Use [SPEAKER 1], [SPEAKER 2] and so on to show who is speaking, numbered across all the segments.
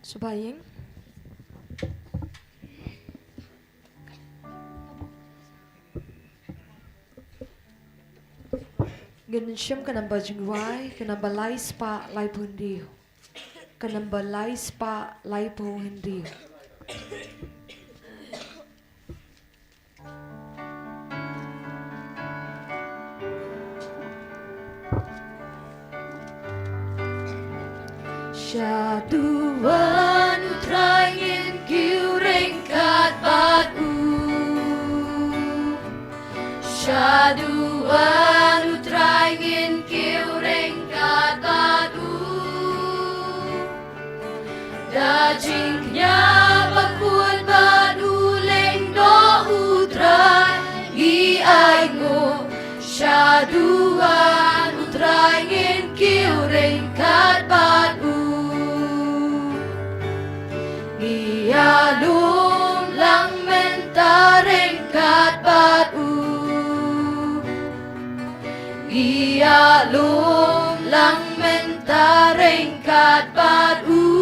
[SPEAKER 1] Subaying ganun siyam kanamba jingway kanamba lais pa lai po hindi kanamba lais pa lai po hindi siya duwan utrangin kiureng kat batu siya duwan utrangin kiureng kat batu dajing nya bakul baduleng do utray iay ngo siya duwan utrangin kiureng kat batu Iyalum lang mentareng kat batu Iyalum lang mentareng kat batu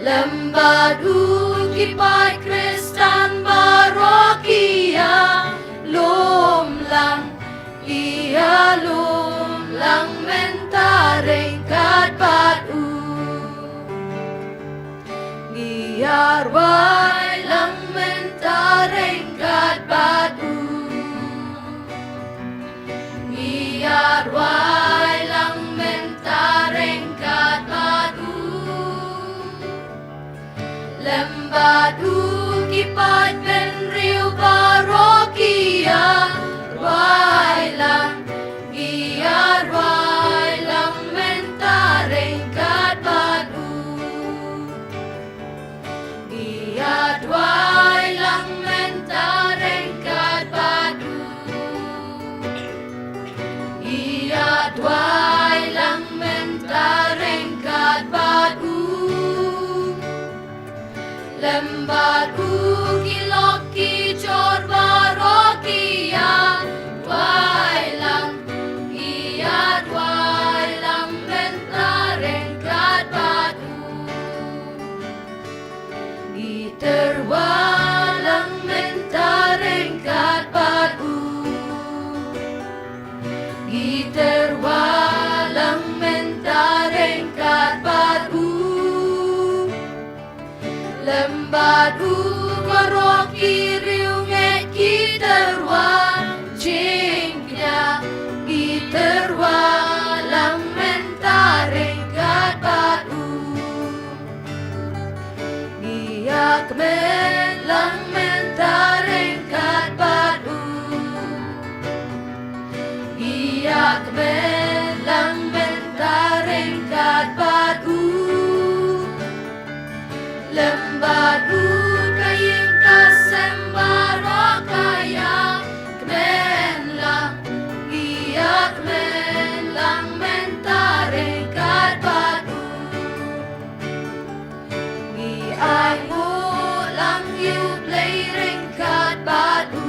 [SPEAKER 1] Lembadu kipai Kristan barokia Lum lang Iyalum lang mentareng kat batu Arway lang mentareng kat batu Arway lang mentareng kat batu Lembadu kipat penriu barokia Arway lang Arway lang mentareng kat batu Adway lang mentareng kat batu Adway lang mentareng kat batu Lembadu kilok kicor barokia Adway lang Adway lang mentareng kat batu Terwalang mentareng kat batu Terwalang mentareng kat batu Lembadu baroki riunge Terwal jingnya Terwalang mentareng kat batu Iyak lang mentareng kat batu Iyak lang mentareng kat batu Lembadu kaying kasembaro kaya Kmen lang Iyak lang mentareng kat batu Ay mo lang you play ring kat batu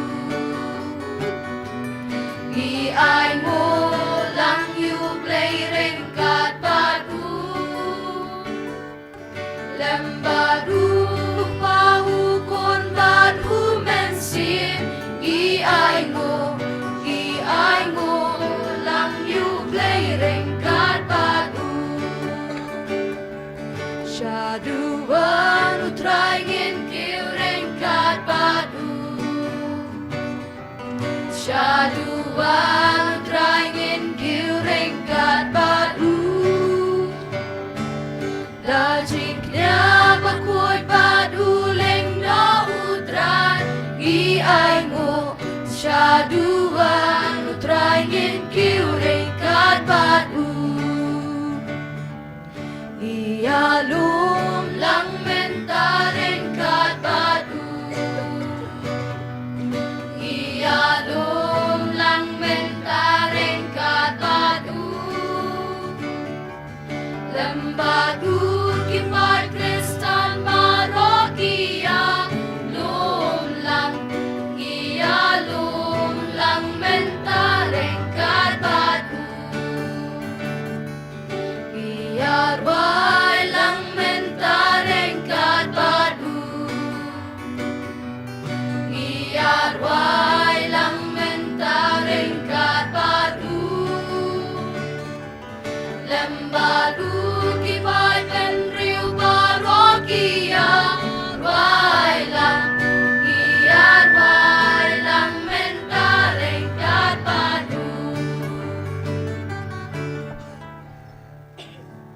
[SPEAKER 1] Ay mo lang you play ring kat batu Lembadu pahukon batu mensin Ay mo lang you play ring kat batu Syaduan utrangin kiureng kat batu Syaduan utrangin kiureng kat batu Dajiknya bakoy paduleng na utran Iay mo Syaduan utrangin kiureng kat batu Iyalum lang mentareng kat batu Iyalum lang mentareng kat batu Lembadu kipat Kristan barokia Lum lang Iyalum lang mentareng kat batu Arway
[SPEAKER 2] Lembaru kibai penriu parokia wailang kian wailang mentareng kat padu.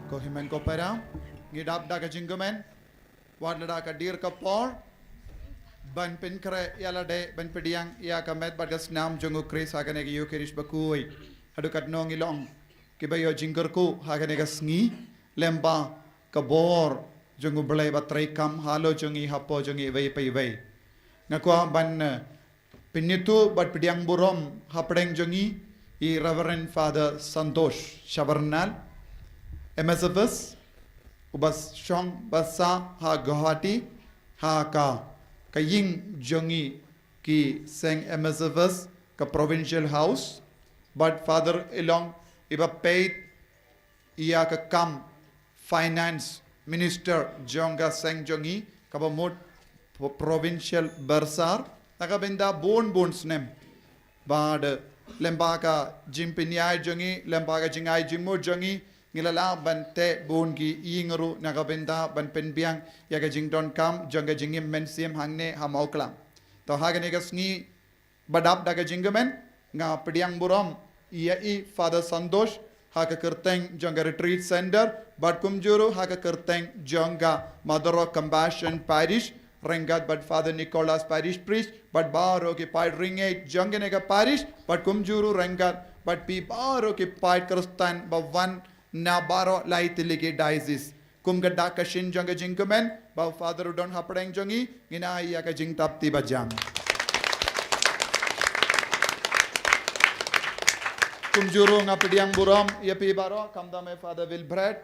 [SPEAKER 3] Ko himen ko para ngidap da ka jingumen wadla ka dir ka por ban pinkre yala de ban pediang ya ka met bagas nam jongu kris hagane gi yukerish bakui adukat nong ilong kibayo jinggerku hagane ga sngi lemba ka bor jongu blai batrai kam halo jongi hapo jongi vei pai vei ngakwa ban pinitu bat pediang burom hapdeng jongi i Reverend Father Santosh Shavarnal MSFS ubas shong basa ha Guwahati ha ka kaying jongi ki seng MSFS ka provincial house but Father ilong iba paid iya ka kam finance minister jonga seng jongi ka mot provincial barsar nakabenda bon snem bad lembaga jimpinyai jongi lembaga jingai jimmo jongi ngilala ban te bon gi ingru nakabenda ban penbiang yaga jingdon kam jonga jingim mensim hangne hamauklam to hagane gasngi badap daga jingamen nga pediang burom iya i Father Santosh haka kerteng jonga retreat center bad kumjuru haka kerteng jonga Mother of Compassion parish rengat bad Father Nicholas parish priest bad baro ki pai ringate jonga nega parish bad kumjuru rengat bad pi baro ki pai kristan bawan na baro laitiligi diocese kumgada kashin jonga jingumen ba Father udon hapdeng jongi ngina iya ka jingtap tiba jam kumjuru ngapediang burom ia pi baro kamdame Father Wilbred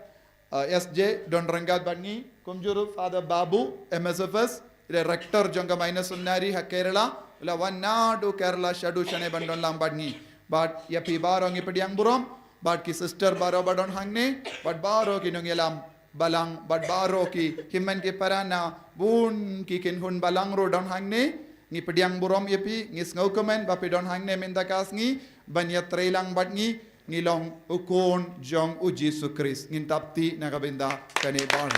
[SPEAKER 3] SJ don rengat bangi kumjuru Father Babu MSFS ile rector jonga minus unnari ha Kerala ila wannadu Kerala shadu shane bandon lambangi but ia pi baro ngipediang burom but ki sister baro badon hangne but baro ki nungelam balang but baro ki himen ki parana bun ki kin hun balang ro don hangne ngi pediang burom yepi ngis ngaukemen bapi don hangne mendakas ngi banya trailang bat ngi ngilong ukon jong uji sukris ngin tapti nakabenda kane bar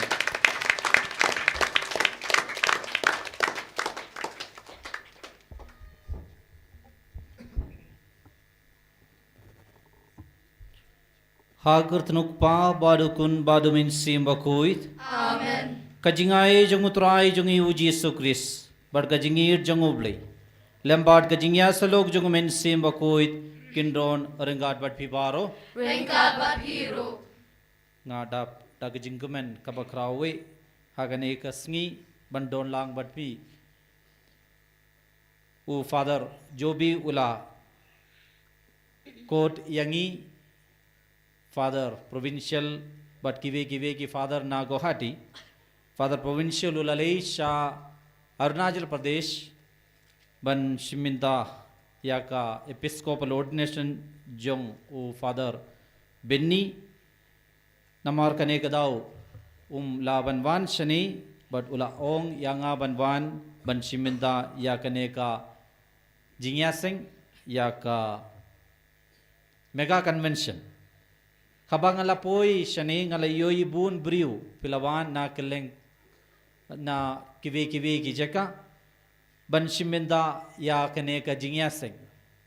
[SPEAKER 4] Hagar tenukpa badukun badumin simbakuit.
[SPEAKER 2] Amen.
[SPEAKER 4] Kajingai jongutrai jongi uji sukris. Bad kajingir jongublay. Lembad kajingya salok jongumin simbakuit. Kindron rengat bad pibaro.
[SPEAKER 2] Rengat bad hero.
[SPEAKER 4] Ngadap dagajingkumen kabakrawe. Hagane kasngi bandon lang bad pi. U Father Jobi ula. Court yangi. Father provincial but give ki Father na Guwahati Father provincial ulalei sha Arunachal Pradesh ban shiminda yaka episcopal ordination jong u Father Benny namar kane kadau la banwan shani but ula ong yanga banwan ban shiminda yakane ka jingyaseng yaka mega convention Kabang alapoy shani ngalayoy bun briu pilawan na keleng na kiwe ki jaka ban shiminda ya kane ka jingyaseng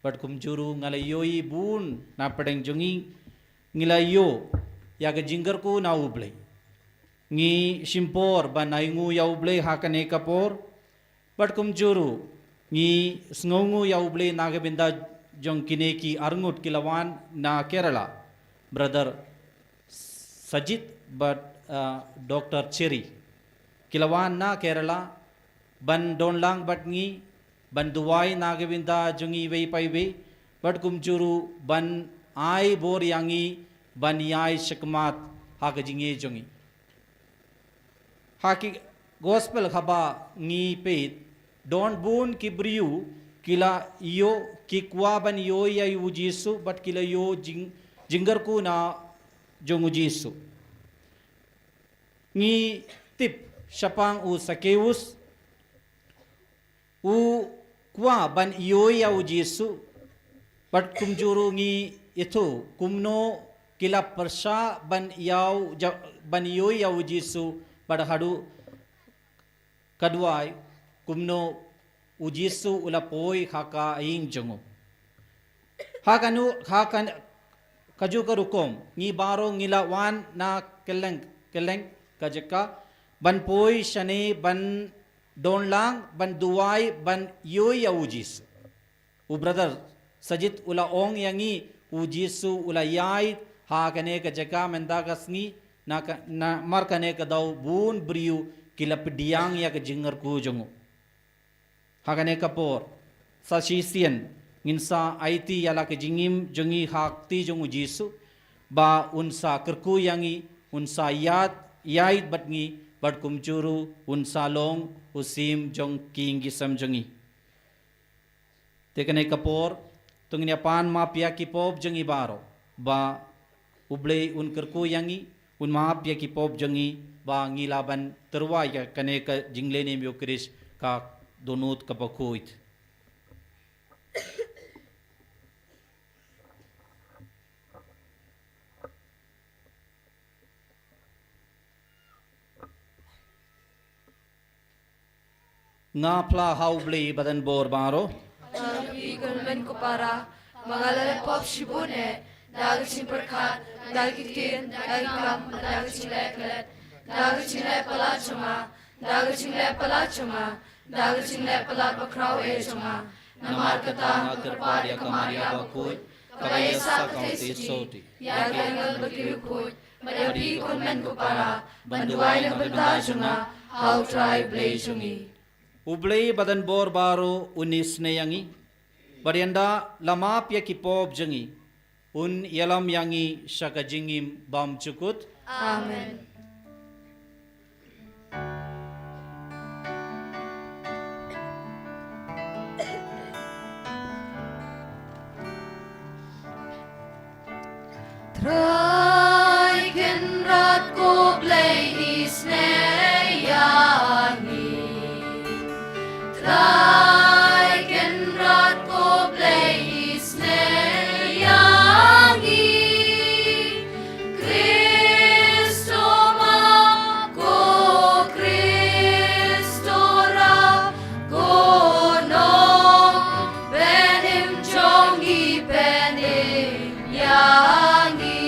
[SPEAKER 4] but kumjuru ngalayoy bun na padeng jongi ngilayo ya ka jinggar ko na ublay ngi shimpor ban naingu ya ublay ha kane ka por but kumjuru ngi sngongu ya ublay na ka binda jong kineki arngut kilawan na Kerala Brother Sajid but Dr. Cherry Kilawan na Kerala ban don lang bat ngi ban duwai nagavinda jungi vei pai vei but kumjuru ban ai bor yangi ban yai shakmat hakajingi jungi haki gospel khaba ngi peit don bun kibriu kila iyo kikwa ban yo ya ujisu but kila yo jinggar ku na jongu jisu ngi tip syapang u sakeus u kwa ban iyo ya ujisu but kumjuru ngi itu kumno kila persya ban yau yau Jisu pada hadu kaduai kumno ujisu ulapoi haka aing jongo hakan kaju karukom ngi baro ngila wan na keleng kajeka ban poi shane ban donlang ban duai ban yoi ya ujis brother sajit ula ong yangi ujisu ula yai hakane kajeka mendagasngi na markane kadau bun briu kila pediang ya ke jingar ku jongo hakane kapor sa sisian nginsa IT yala ke jingim jongi hakti jongu Jisu ba unsa kerku yangi unsa yait batngi bat kumcuru unsa long usim jong king gisam jongi tekane kapor tungnya pan ma pia kipop jongi baro ba ublei un kerku yangi un ma pia kipop jongi ba ngilaban terwa ya kane ka jinglene myo kris ka donut kapakuit nga pla hauble badan bor baro
[SPEAKER 2] Nabi gunmen kupara Mangalala pop shibune Dagachin perkat Dagitin Dagikam Dagachin leklet Dagachin lepala chuma Dagachin lepala chuma Dagachin lepala bakraw chuma Namar kata
[SPEAKER 4] kerparya kamaria bakui
[SPEAKER 2] Kabayasa
[SPEAKER 4] kaunti soti
[SPEAKER 2] Yagangal bagirukut Madabi gunmen kupara Banduay na benda chunga How try blay chungi
[SPEAKER 4] ublei badan bor baro unis ne yangi barianda lama pia kipop jangi un yalam yangi shaka jingim bam cukut
[SPEAKER 2] Amen. Traiken rat ko blei isneyangi Traiken rat ko blei isneyangi Kristo ma ko Kristo ra ko no benim jongi benim yangi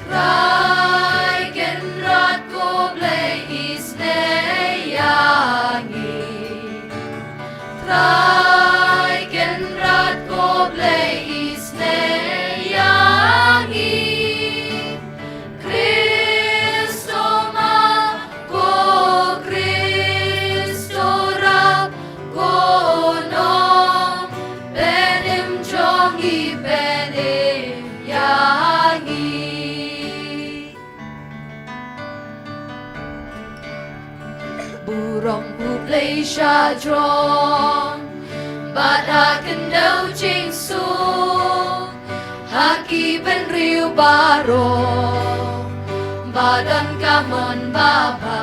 [SPEAKER 2] Traiken rat ko blei isneyangi Traiken rat ko blei isneyangi Kristo ma ko Kristo ra ko no benim jongi benim yangi Burong hublay siya dron Badakan daw jing su Haki ben riu baro Badan kamon baba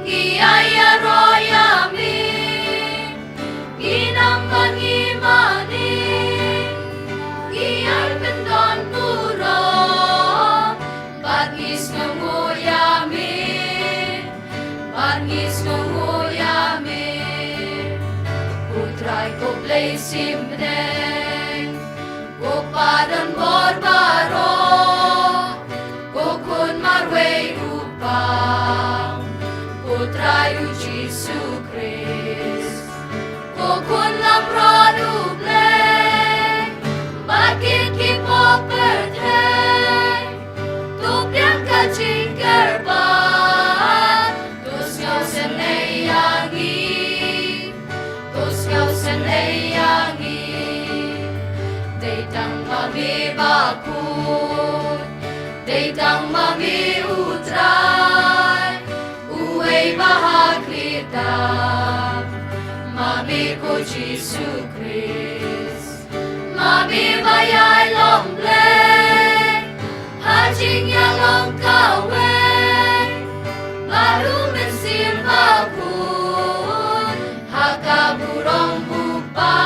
[SPEAKER 2] Ngiyaya royami Ginamban ngimani Ngiyay pendon puro Bagis nguyami Bagis nguyami Putray ko play simneng Ko padan borbaro Ko kun marway upang Putray u Jesu Christ Ko kun lamron ubleng Bakit kipo perteng Tupiang kaching kerban Tus ngaw seneyangi Tus ngaw seneyangi Deitang mami bakut Deitang mami utray Uway bahaglitan Mami ko Jesu Christ Mami bayay lombleng Hajing yalong kaweng Baru mensil bakut Haka burong bupa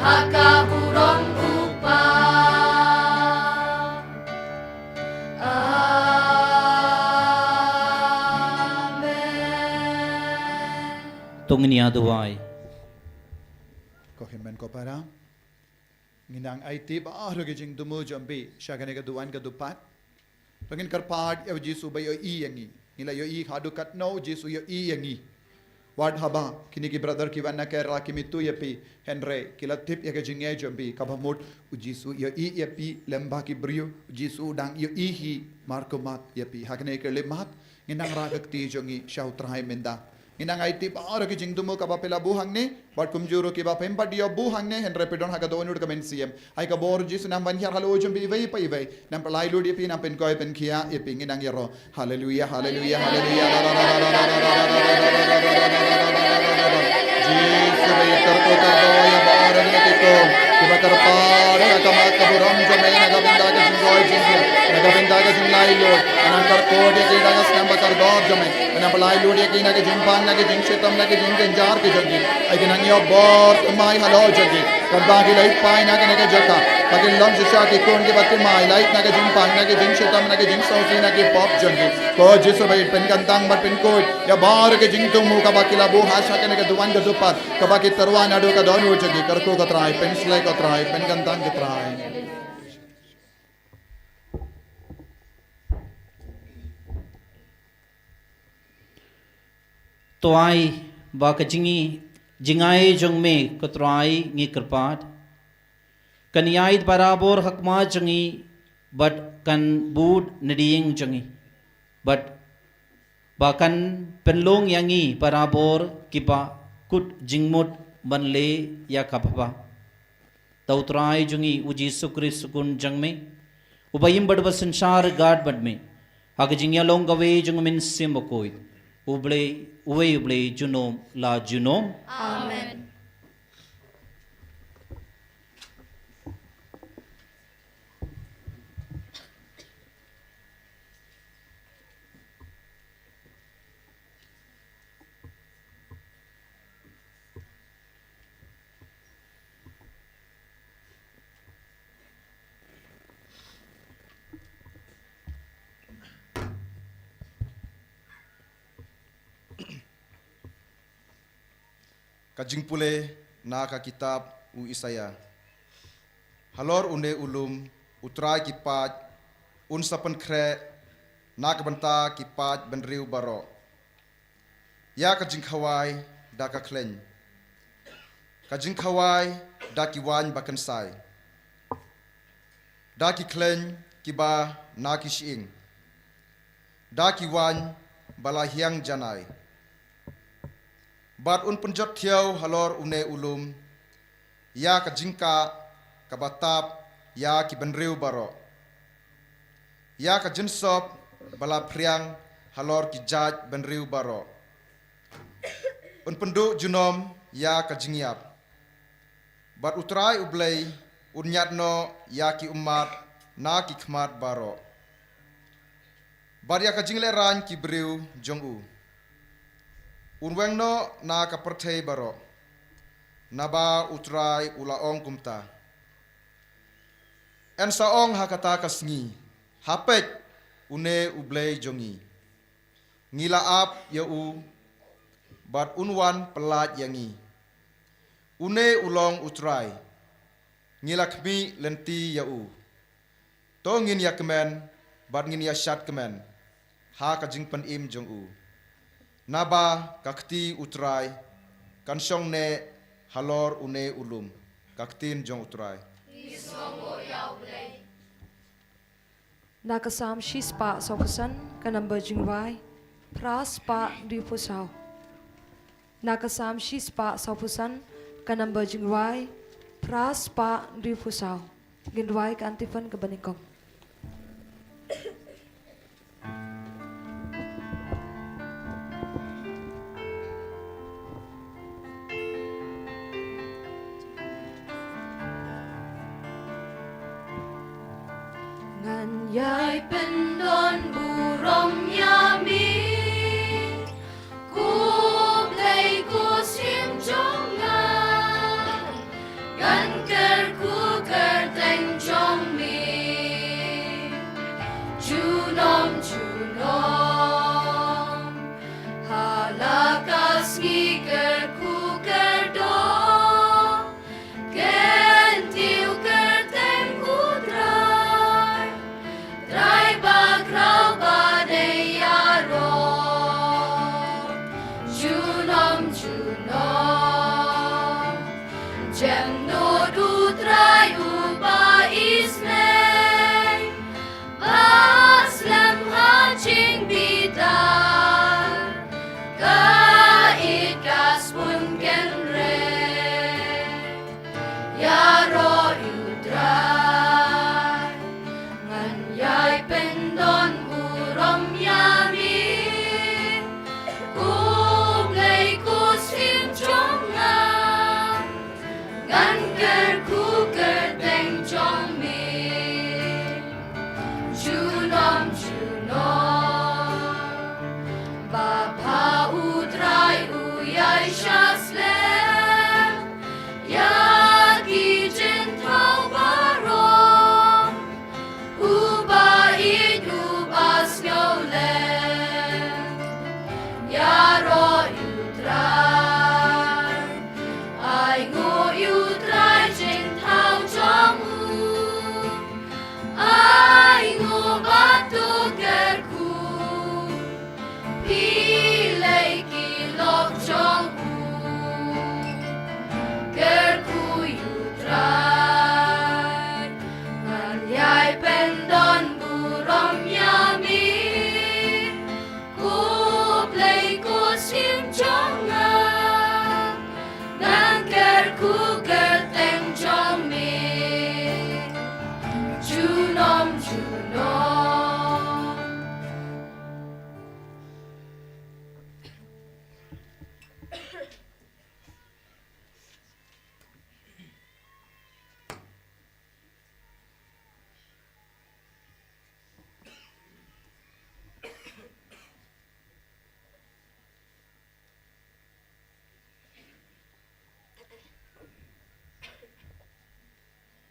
[SPEAKER 2] Haka buron upa. Amen.
[SPEAKER 4] Tungni aduai.
[SPEAKER 3] Kohimen ko para. Nginang IT baaro ke jing dumu jambi syagane ka duan ka dupat. Pangin karpad ya Jesu ba yo i yangi. Nila yo i hadu kat no Jesu yo i yangi. Ward haba kini ki brother ki wanna kera ki mitu ya pi Henry kila tip ya ke jing ya jambi kabamut u Jesu yo i ya pi lemba ki brio Jesu dang yo i hi markomat ya pi hakane ke lemat nginang ragak ti jongi syau trai menda. Inang IT baaro ki jing dumu ka ba pela buhang ni bad kumjuro ki ba pempa dia buhang ni Henry pedon haga donur ka men CM ai ka bor Jesu nam van hiar halo jumbi vai pai vai nam pelai lu dia pi nam pen koi pen kia e pi nginang yero haleluya haleluya haleluya Jesu bai karto ya baaro ni kito kiba karpare akamat ka buram jame naga benda ka jingoi Jesu naga benda ka jinglai lu anang karko dia ki daga snam bakar god jame anang pelai lu dia ki naga jimpang lagi jing setam lagi jing genjar ke jagi ai kenang yo bor mai halo jagi kadba ki lai pai na ke jaka bagi lam sisa ki kon ke batte mai lai na ke jing pang na ke jing setam na ke jing sausi na ke pop jagi ko Jesu bai pen kantang bar pen koi ya bar ke jing tumu ka ba ki labu hasha ke ke duan ke dupat ka ba ki tarwan adu ka donu jagi karko ka trai pen slai ka trai pen kantang ke trai
[SPEAKER 4] Tuai ba ka jingai jong me ka trai ngi kerpat. Kan yait barabor hakma jangi but kan bud neding jangi. But bahkan penlong yangi barabor kipa kut jingmut banle ya kapapa. Tau trai jungi uji sukri sukun jang me. Ubayim badba संसार गाड बड में हक जिंगिया लोंग गवे जुंग मिन सिम कोई उबले जुनोम ला जुनोम
[SPEAKER 2] Amen.
[SPEAKER 5] Kajing pule na ka kitab u Isaya. Halor une ulum utrai kipat un sapan kre na ka banta kipat benriu baro. Ya kajing khawai da ka klen. Kajing khawai da ki wan bakan sai. Da ki klen kiba na ki shiing. Da ki wan bala hiang janai. Bat un penjot thiau halor une ulum ya ka jingka ka batap ya ki benriu baro ya ka jinsop bala priang halor ki jaj benriu baro un pendu junom ya ka jingiap bat utrai ublei un nyatno ya ki umat na ki khmat baro bar ya ka jingle ran ki briu jongu Unwengno na kapertei baro, naba utrai ulaong kumta. En saong hakata kasngi, hapek une ublei jongi. Ngila ap yau, bat unwan pelat yangi. Une ulong utrai, ngila kmi lenti yau. To ngin ya kemen, bat ngin ya syat kemen. Ha kajing pen im jongu. Naba kakti utrai kansyong ne halor une ulum kaktin jong utrai
[SPEAKER 1] Nakasam shispa sokusan kanamba jingwai pras pa dipusau. Nakasam shispa sokusan kanamba jingwai pras pa dipusau. Gindwai kantifan kebanikong.
[SPEAKER 2] Yai pendon burom yami ku play ku sim jonga gan ker ku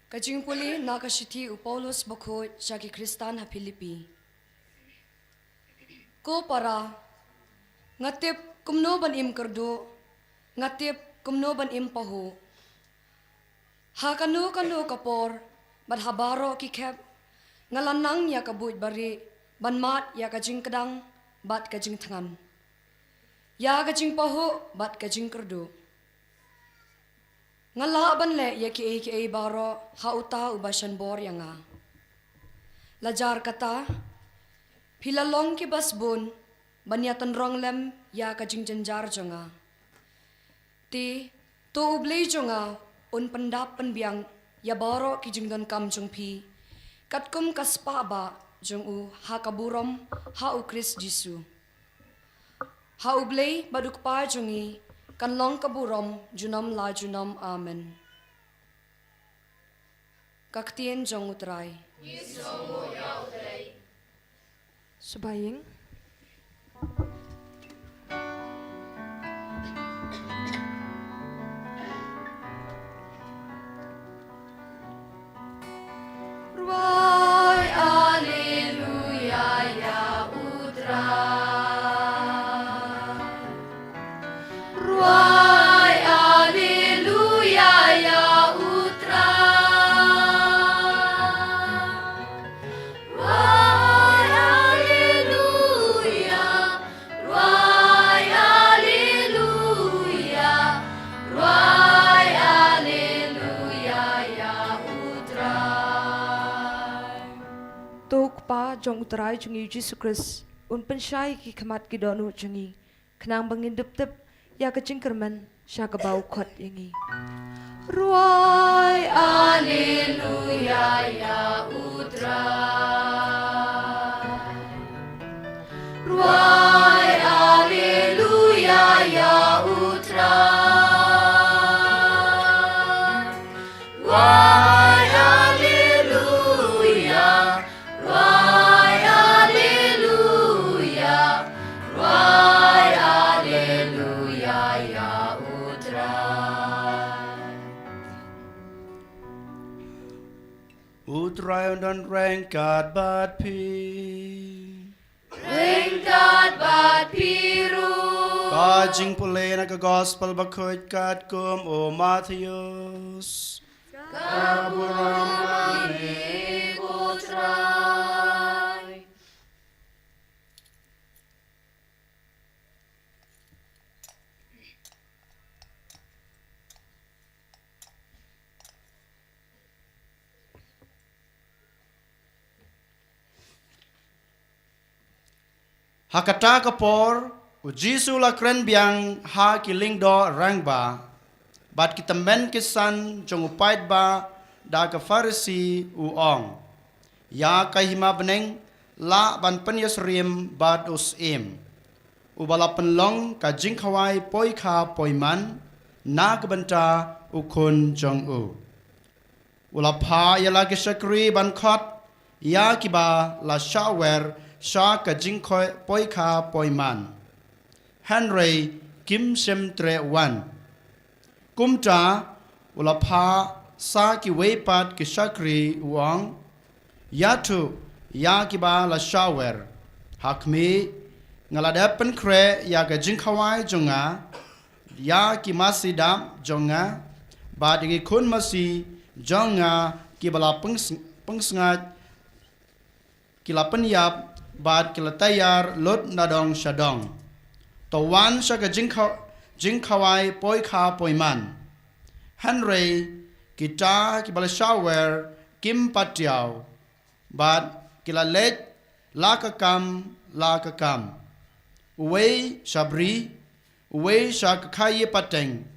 [SPEAKER 6] Kajing puli nakasiti u Paulus bakot siya ki Kristan ha Pilipi. Ko para ngatip kumno ban im kerdo, ngatip kumno ban im paho. Ha kanu kapor, bad habaro ki kep, ngalanang ya kabut bari, ban mat ya kajing kedang, bat kajing tangan. Ya kajing paho, bat kajing kerdo. Ngala ban le ya ki baro, ha uta ubasan bor yang nga. Lajar kata, pilalong ki basbun, banyatan rong lem ya kajing janjar jonga. Ti, to ublay jonga, un pendap penbiang, ya baro ki jing don kam jong pi, kat kum kaspa ba jong u ha kaburom, ha u Kris Jisu. Ha ublay baduk pa jongi, kan long kaburom, junam la junam amen. Kaktien jong utray.
[SPEAKER 1] Subaying.
[SPEAKER 2] Ruai Alleluia ya utrai. Ruai Alleluia ya utrai. Ruai Alleluia. Ruai Alleluia. Ruai Alleluia ya utrai.
[SPEAKER 1] Tuk pa jong utray jungi Jisu Kris. Un pensyai ki kamat ki donu jungi. Kenang bangin dup ya kajing kerman siya kabau kot yangi. Ruai
[SPEAKER 2] Alleluia ya utrai. Ruai Alleluia ya utrai. Ruai Alleluia. Ruai Alleluia. Ruai Alleluia ya utrai.
[SPEAKER 7] Utrai dan rengkat bat pi.
[SPEAKER 2] Ringkat bat piru.
[SPEAKER 7] Kajing pulay na ka-gospel bakit kat kum o Matthias.
[SPEAKER 2] Kaburam kami utrai.
[SPEAKER 7] Hakata kapor, u Jisu la kren biang ha kiling do rangba. Bat kita men kisan jong upait ba da ka Farisi u ong. Ya kahima beneng la ban penyes rim bat us im. U bala penlong ka jing khawai poi kha poi man na ka benta u kun jong u. Ula pha ya la kisakri ban khot ya kiba la shawer sha ka jing khoi poi kha poi man. Henry Kim Sem Tre Wan. Kumta ulapha sa ki weipat ki shakri uang yatu ya ki ba la shawer hakmi ngalada pen kre ya ga jingkhawai jonga ya ki masidam jonga ba dingi kun masi jonga ki bala pengsngat ki la penyap ba ki la tayar lot nadong shadong tawan sha ga jingkhawai poi kha poi man. Henry kita kibala shower kim patiaw. But kila let lakakam. Uwe shabri. Uwe shakakaye pateng.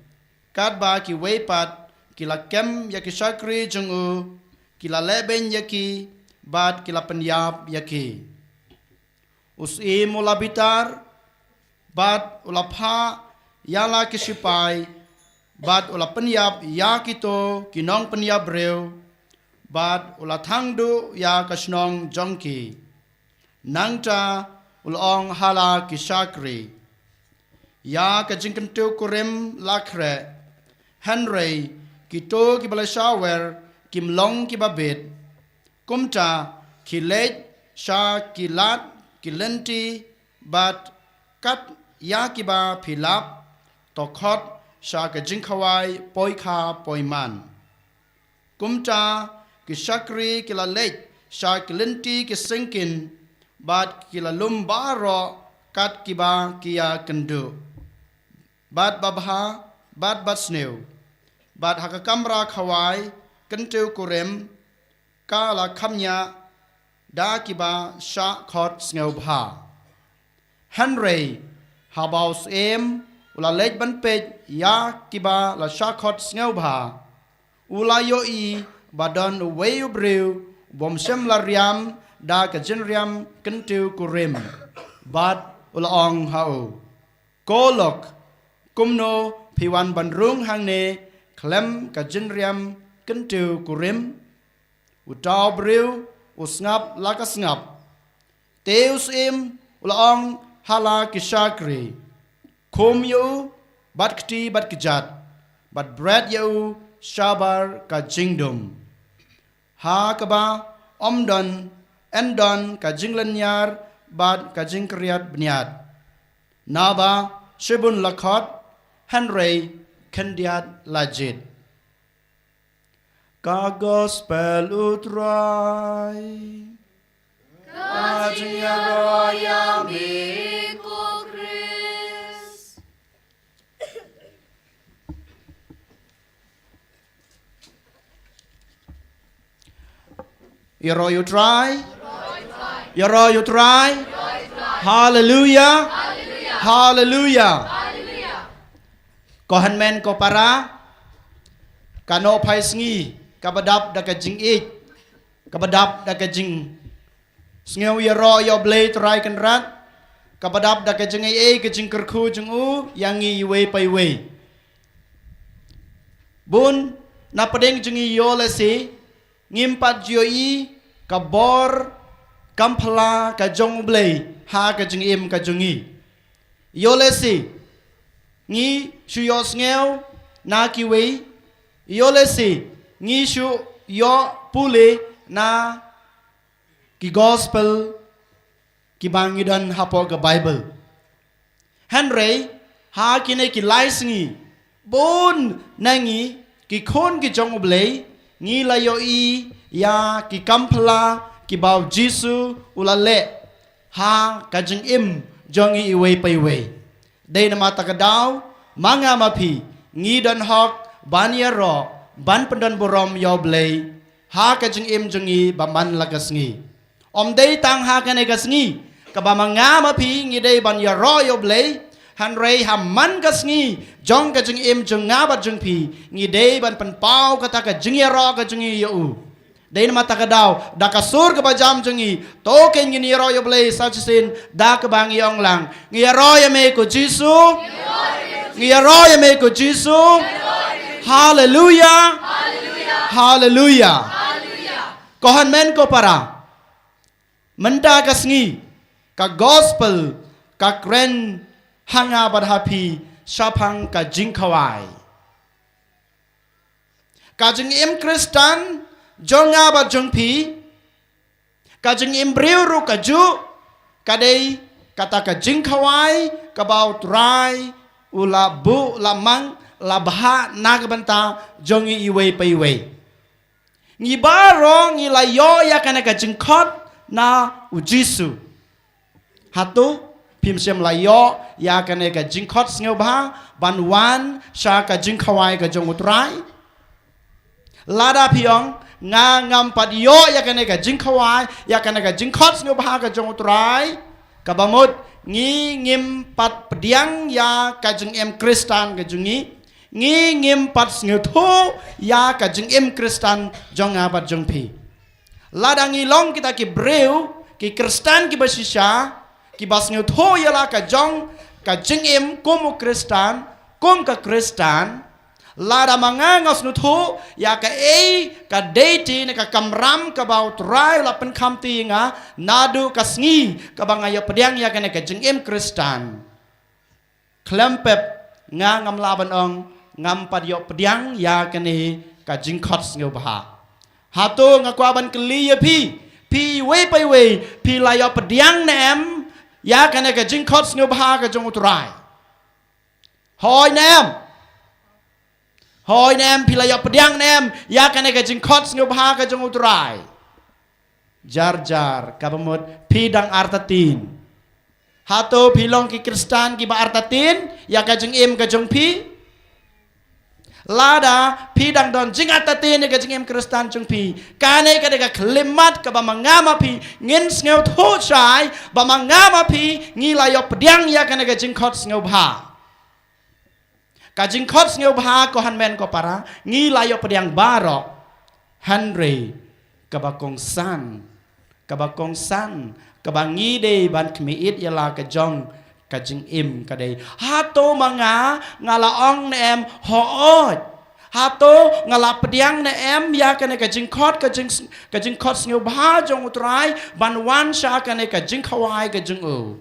[SPEAKER 7] Kadba ki we pat kila kem yaki shakri jungu. Kila leben yaki. But kila penyap yaki. Usi mula bitar. But ulapha yala kisipai, bat ula penyap ya kito kinong penyap reu, bat ula thangdu ya kasnong jongki, nangta ulong hala kisakri, ya kajingkentu kurim lakre, Henry kito kibala shower kim long ki ba bet kum cha ki lech sha ki lat ki lenti bat kat ya ki ba philap to khot sha ka jing khawai poi kha poi man kum cha ki shakri ki la lech sha ki lenti ki sinkin bat ki la lum ba ro kat ki ba ki ya kendu bat babha bat snew bat hakakamra khawai kentu kurem ka la khamnya da ki ba sha khot sngew bha Henry habaus em ula lech ban pej ya ki ba la sha khot sngew bha ula yo I badon wei ubriu bom sem la riam da ka jin riam kentu kurem bat ula ong hau kolok kumno piwan bandrung hang ne klem ka jin riam kentu kurim utau briu usngap laka sngap teus im ulaong hala kishakri kum yu bat kti bat kijat bat bread yu shabar ka jingdum ha kaba omdon endon ka jinglanyar bat ka jingkriat bniat naba shibun lakot Henry kendiat lajit ka gospel utrai ka jinya roya
[SPEAKER 2] Miku Chris.
[SPEAKER 7] Yoro you try Yoro you try Hallelujah Hallelujah Ko hanmen ko para kano phai sngi kabadap da ka jing ich kabadap da ka jing sngew yoro yo blade try kan rat kabadap da ka jing ai ka jing kerkhu jing u yang ngi we pai we bun na padeng jing yo le si ngimpat jo I kabor kampla ka jong blade ha ka jing im ka jungi yo le si ngi shu yo sngew na ki we yo le si ngi shu yo pule na ki gospel ki bangidan hapo ka bible Henry ha kine ki laisingi bon nangi ki khon ki jong oblei ngi la yo I ya ki kampla ki bau jisu ulale ha ka jing im jong I we pai we dei na mata ka daw manga mapi ngi dan hok ban ya ro ban pendan borom yo blei ha ka jing im jungi ba man la ka sngi om dei tang ha ka ne ka sngi ka ba manga ma phi ngi dei ban ya ro yo blei han rei ha man ka sngi jong ka jing im jung nga ba jung phi ngi dei ban pan pau ka ta ka jing ya ro ka jungi yo u dei na mata ka daw da ka sur ka ba jam jungi to ke ngi ni ro yo blei sa chisin da ka bang yong lang ngi ro ya me ko jisu ngi ro ya me ko jisu Hallelujah. Hallelujah. Kohan men ko para. Menda kasngi ka gospel ka kren hanga badhapi sapang ka jingkawai. Ka jing im Kristan jonga ba jongpi ka jing im briuru ka ju kadai kata ka jingkawai ka bau trai ula bu lamang labha nagbanta jongi iwe paiwe ngi baro ngi la yo ya kana ka jingkhot na ujisu hatu pimsem la yo ya kana ka jingkhot sngew ba banwan sha ka jingkhawai ka jong utrai lada piong nga ngam pat yo ya kana ka jingkhawai ya kana ka jingkhot sngew ba ka jong utrai ka bamut ngi ngim pat pediang ya ka jing em Kristan ka jungi ngi ngim pat sngew tho ya ka jing em Kristan jong abat jong pi ladang ilong kita ki breu ki Kristan ki basisha ki bas sngew tho ya la ka jong ka jing em komu Kristan kom ka Kristan lada mangangos nu tho ya ka ka deiti ne ka kamram ka bau trai la pen khamti nga nadu ka sngi ka bangaya pediang ya ka ne ka jing em Kristan klempep nga ngam laban ong ngam pad yo pediang ya ka ne ka jing khot sngew ba Hato ngakwa ban keli ya pi we pai we pi la yo pediang nem ya kana ka jing khot ngeu ba ka jong utrai hoi nem pi la yo pediang nem ya kana ka jing khot ngeu ba ka jong utrai jar ka bamot pi dang artatin hato pi long ki kristan ki ba artatin ya ka jing im ka jong pi Lada pi dang don jing atatin ne ka jing em kristan chung pi kane ka de ka klimat ka ba mangama pi ngin sneu tho chai ba mangama pi ngi la yo pediang ya kana ka jing khot sneu bha ka jing khot sneu bha ko han men ko para ngi la yo pediang baro hanre ka ba kong san ka ba ngi de ban khmi it ya la ka jong ka jing im ka de hato manga ngala ong ne em hoot hato ngala pediang ne em ya ka ne ka jing khot sneu bha jong utrai ban wan sha ka ne ka jing khawai ka jing u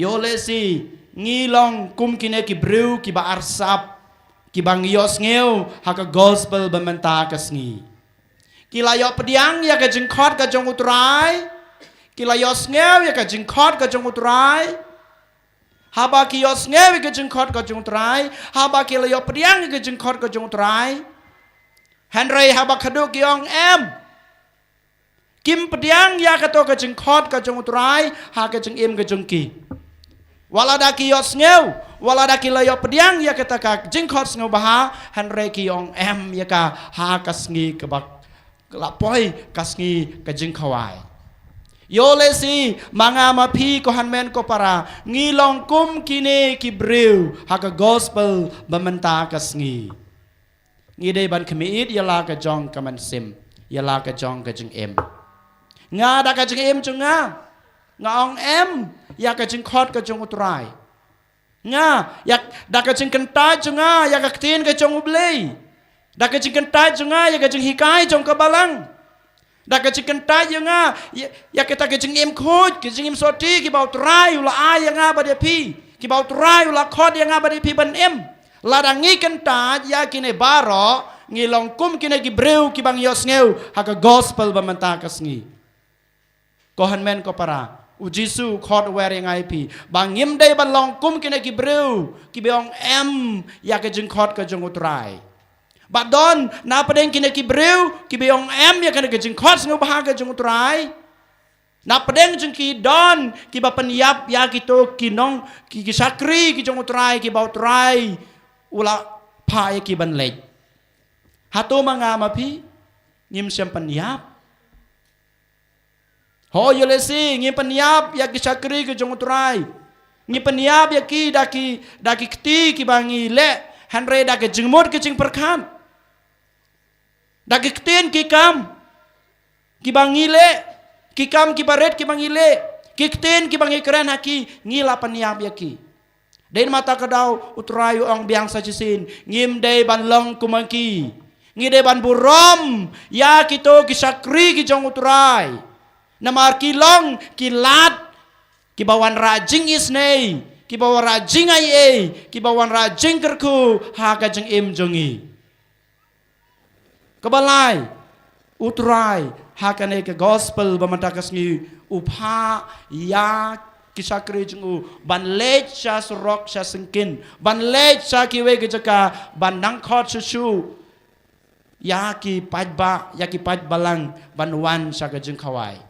[SPEAKER 7] yo le si ngi long kum ki ne ki brew ki ba arsap ki bang yos ngeu ha ka gospel ba menta ka sngi ki la yo pediang ya ka jing khot ka jong utrai Kila yos ngeu ya ka jing khot ka jong utrai haba ki yos ngeu ka jing khot ka jong utrai haba kila yo pediang ka jing khot ka jong utrai Henry haba khadu ki ong em kim pediang ya ka to ka jing khot ka jong utrai ha ka jing im ka jong ki wala da ki yos ngeu wala da kila yo pediang ya ka ta ka jing khot ngeu ba Henry ki ong em ya ka ha ka sngi ka ba la poi ka sngi ka jing khawai Yo le si mangama pi ko hanmen ko para ngilong kum kine ki brew ha ka gospel bamenta ka sngi ngi de ban khmi it yala ka jong ka man sim yala ka jong ka jing em nga da ka jing em chunga nga ong em ya ka jing khot ka jong utrai nga ya da ka jing kenta chunga ya ka tin ka jong ublei da ka jing kenta chunga ya ka jing hikai jong ka balang da ka chicken ta nga ya kita ke jing im khoj ke jing im soti ki bau trai ula ai nga ba de pi ki bau trai ula khod nga ba de pi ban em la dang ngi kan ta ya kine baro ngi long kum kine ki breu ki bang yos ngeu ha ka gospel ba man ta ka sngi ko han men ko para u jisu khod wer ngai pi bang ngim dei ban long kum kine ki breu ki beong em ya ke jing khod ka jong utrai But don na padeng kine ki brew ki beong em ya kana ke jing khot ngeu bahaga jong utrai na padeng jing ki don ki ba panyap ya ki to ki nong ki sakri ki jong utrai ki ba utrai ula pa ya ki ban lej hato manga ma pi ngim siam panyap ho yo le si ngim panyap ya ki sakri ki jong utrai ngim panyap ya ki daki kti ki bangi le hanre da ke jing mod ke jing perkan Dagi ketin ki kam ki bangile ki kam ki baret ki bangile ki ketin ki bangi keren haki ngila paniap yaki den mata kadau utrayu ong biang sajisin ngim dei ban long kumangki ngi dei ban burom ya kito ki sakri ki jong utrai namar ki long ki lat ki bawan rajing isnei ki bawan rajing ai ki bawan rajing kerku ha ka jeng im jongi Kabalai, utrai, hakane ke gospel bamatakas ngi upha ya kisakri jungu ban lech sha surok sha singkin ban lech sha kiwe ke jaka ban nangkhot susu ya ki pajba ya ki paj balang ban wan sha ka jing khawai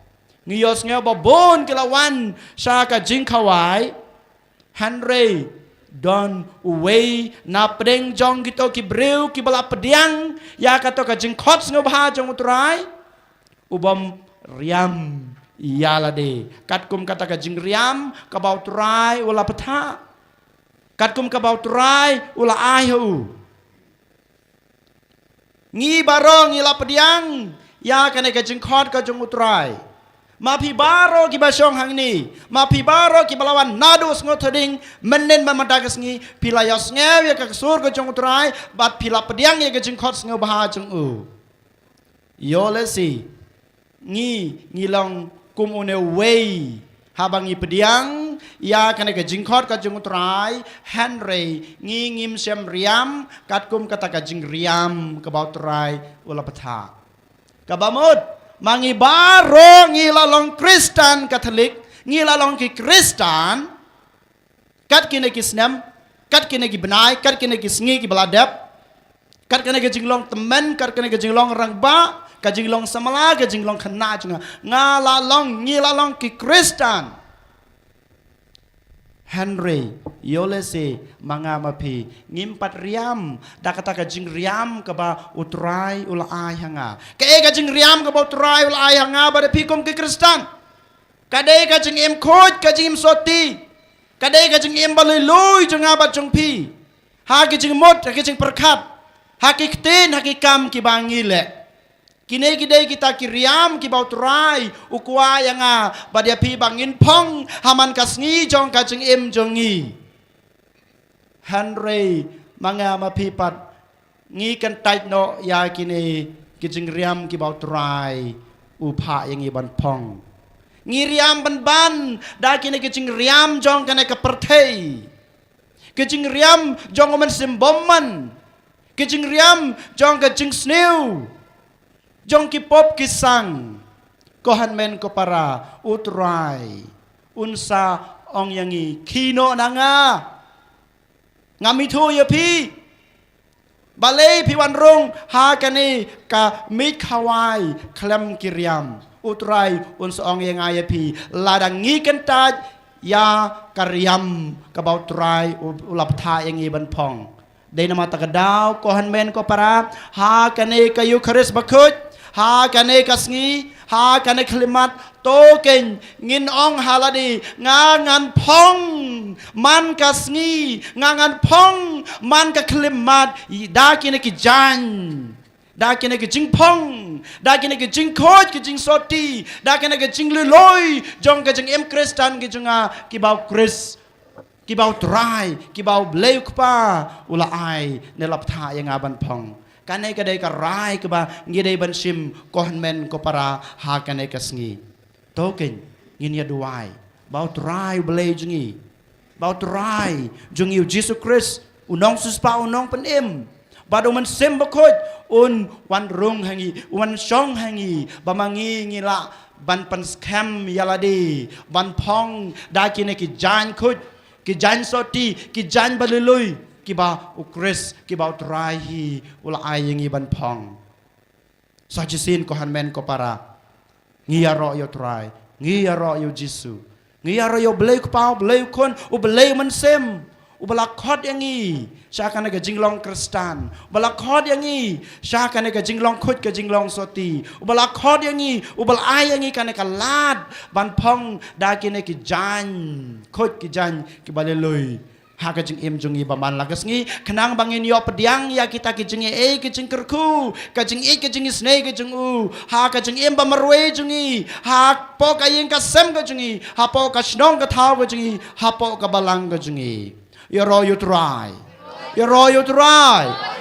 [SPEAKER 7] ngiyos ngeo babon kilawan sha ka jing khawai hanre Don uwei na pedeng jong gitu ki brew ki bala pediang ya kato ka jing khot ngeu bha jong utrai ubam riam yala de katkum kata ka jing riam ka bau trai ula petha katkum ka bau trai ula ai hu ngi barong ila pediang ya kana ka jing khot ka jong utrai ma pi baro ki basong hang ni ma pi baro ki balawan nadus ngothoding menen mamadagas ngi pilayos ngew ya ka sur ko jong utrai bat pila pediang ya ka jing khot ngeu baha jong u yo le si ngi long kum une wei habang i pediang ya kane ka jingkhot ka jung trai Henry ngi ngim sem riam kat kum kata ka jing riam ka bau trai ulapatha ka bamut mangi baro ngi lalong Kristen Katolik ngi lalong ki Kristen kat kine ki snem kat kine ki benai kat kine ki sngi ki baladap kat kine ki jinglong temen kat kine ki jinglong rangba ka jinglong samala ka jinglong khana chunga nga lalong ngi lalong ki Kristen Henry yolese manga mapi ngimpat riam da kata ka jing riam ka ba utrai ula ai hanga ka e ka jing riam ka ba utrai ula ai hanga ba de pikom ki Kristen ka de ka jing em khoj ka jing em soti ka de ka jing em baloi chunga ba chung pi ha ki jing mot ha ki jing perkhat ha ki kten ha ki kam ki bangile kini kidai kita kiriam ki bau trai ukwa yang badia pi bangin pong haman kasngi jong kajeng im jongi Henry manga ma pi pat ngi kan tait no ya kini kijeng riam ki bau trai upha yang i ban pong ngi riam ban da kini kijeng riam jong kana ka perthei kijeng riam jong man simbomman kijeng riam jong kajeng snew jong ki pop kisang kohan men ko para utrai unsa ong yangi kino nanga ngami thu ya pi balei pi wan rong ha kani ka mi khawai klam kiriam utrai unsa ong yang ya pi ladang ngi kentaj ya kariam ka bau trai ulap tha yang i ban pong dei nama takadaw kohan men ko para ha kani ka Eucharist bakut ha kane kasngi ha kane klimat token ngin ong haladi ngangan pong man kasngi ngangan pong man ka klimat da kine ki jan da kine ki jing pong da kine ki jing khoj ki jing soti da kine ki jing loi jong ka jing em Kristen ki junga ki bau Chris ki bau trai ki bau bleu pa ula ai ne lap tha yang aban pong kane kadai ka rai ka ba ngidai ban sim kohan men ko para ha kane ka sngi token ngin ya duai bau trai blei jungi bau trai jungi Jesus Christ unong suspa unong penem bado man sim bakot un wan rung hangi wan song hangi bamangi ngila ban pan scam yaladi ban pong da kine ki jan khut ki jan soti ki jan balului ki ba ukris ki ba utrai hi ula ai yang iban pong sa jisin ko hanmen ko para ngiyaro yo trai ngiyaro yo jisu ngiyaro yo blei ko pa blei kon u blei man sem u bala khot yang i sha kana ga jinglong Kristen bala khot yang i sha kana ga jinglong khut ga jinglong soti u bala khot yang i u bala ai yang i kana ka lad ban pong da kine ki jan khut ki jan ki baleloi ha ka jing im jungi baman lagas ngi kenang bangin yo pediang ya kita ki jingi e ki jing kerku ka jing e ki jing snei ki jing u ha ka jing im bamarwe jungi ha po ka yin ka sem ka jungi ha po ka snong ka thau ka jungi ha po ka balang ka jungi you try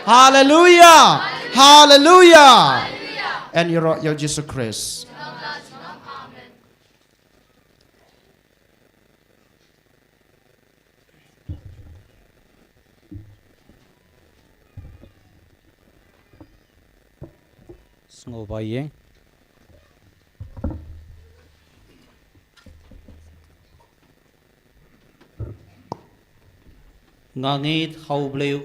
[SPEAKER 7] hallelujah hallelujah and you Jesus Christ
[SPEAKER 4] Ngobaye ngangit hau bleu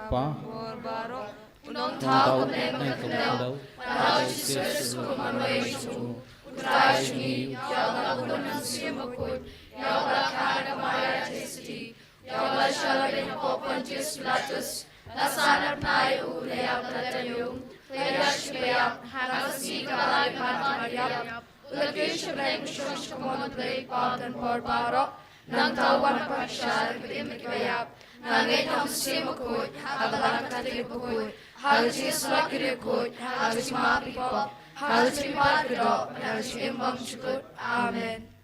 [SPEAKER 4] pa
[SPEAKER 1] baro
[SPEAKER 2] unong tau ka blem ka daw para Jesus ko manway su utrai shuni ya la kunan sima ko ya la kana maya testi ya la shala ben popon Jesus latus lasanar nai u le ya tatayung Leyash beyak harasi kalay panmariyap Ulagish breng shush kamono play patan por baro Nang tawan pagsyar kalimik bayap Nangay tam simakut Hagalang katilipukut Halis lakirikut Halis mapipop Halis pipadro Halis imbang syukut Amen.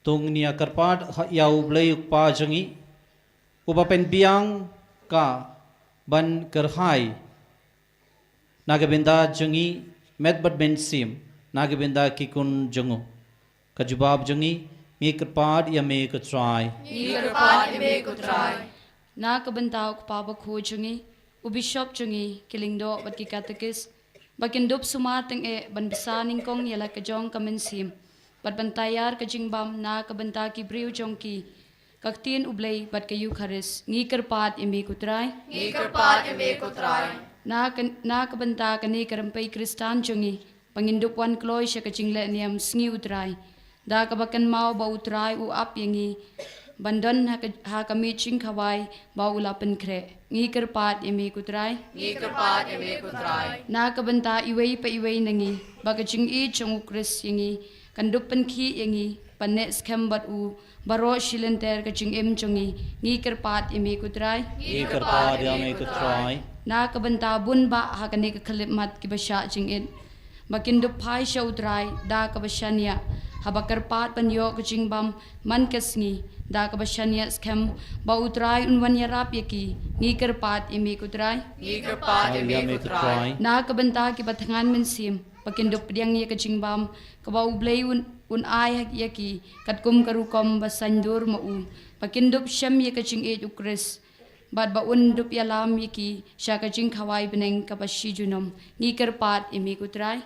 [SPEAKER 4] tung nia karpat yau blayuk pa jangi uba pen biang ka ban kerhai nagabenda jangi medbat ben sim nagabenda kikun jangu kajubab jangi mi karpat ya me katrai
[SPEAKER 6] Na kabantao kapaba ko jungi, ubishop jungi, kilingdo bat ki katekis, bakindup sumateng ban besaning kong yala kajong kamensim, bat bantayar kajingbam na kabanta ki briu jongki, kaktin ublay bat kayu karis, ngi kerpat imi kutray, na kabanta kani karampay kristan jungi, pangindup wan kloy siya kajingle niyam sngi utray, da kabakan mau ba utray u ap yangi, Bandon ha kami ching kawai ba ulapan kre ngi kerpat imi kutray na kabanta iway pa iway nangi baga ching I chung ukris yangi kandupan ki yangi panet skambat u baro shilenter ka ching chungi ngi kerpat imi kutray na kabanta bun ba ha kani ka kalimat ki basya ching it bakindup pai sya utray da kabashanya habakar pat panyo kaching bam man kasngi da kabashanya skem ba utray unwan yarap yaki ngi kerpat imi kutray na kabanta ki batangan mensim pakindup diang ye kaching bam kabaw blay un ay yaki katkum karukom basandur mau pakindup syam ye kaching it ukris bad ba undup yalam yaki sya kaching khawai beneng kapashi junom ngi kerpat imi kutray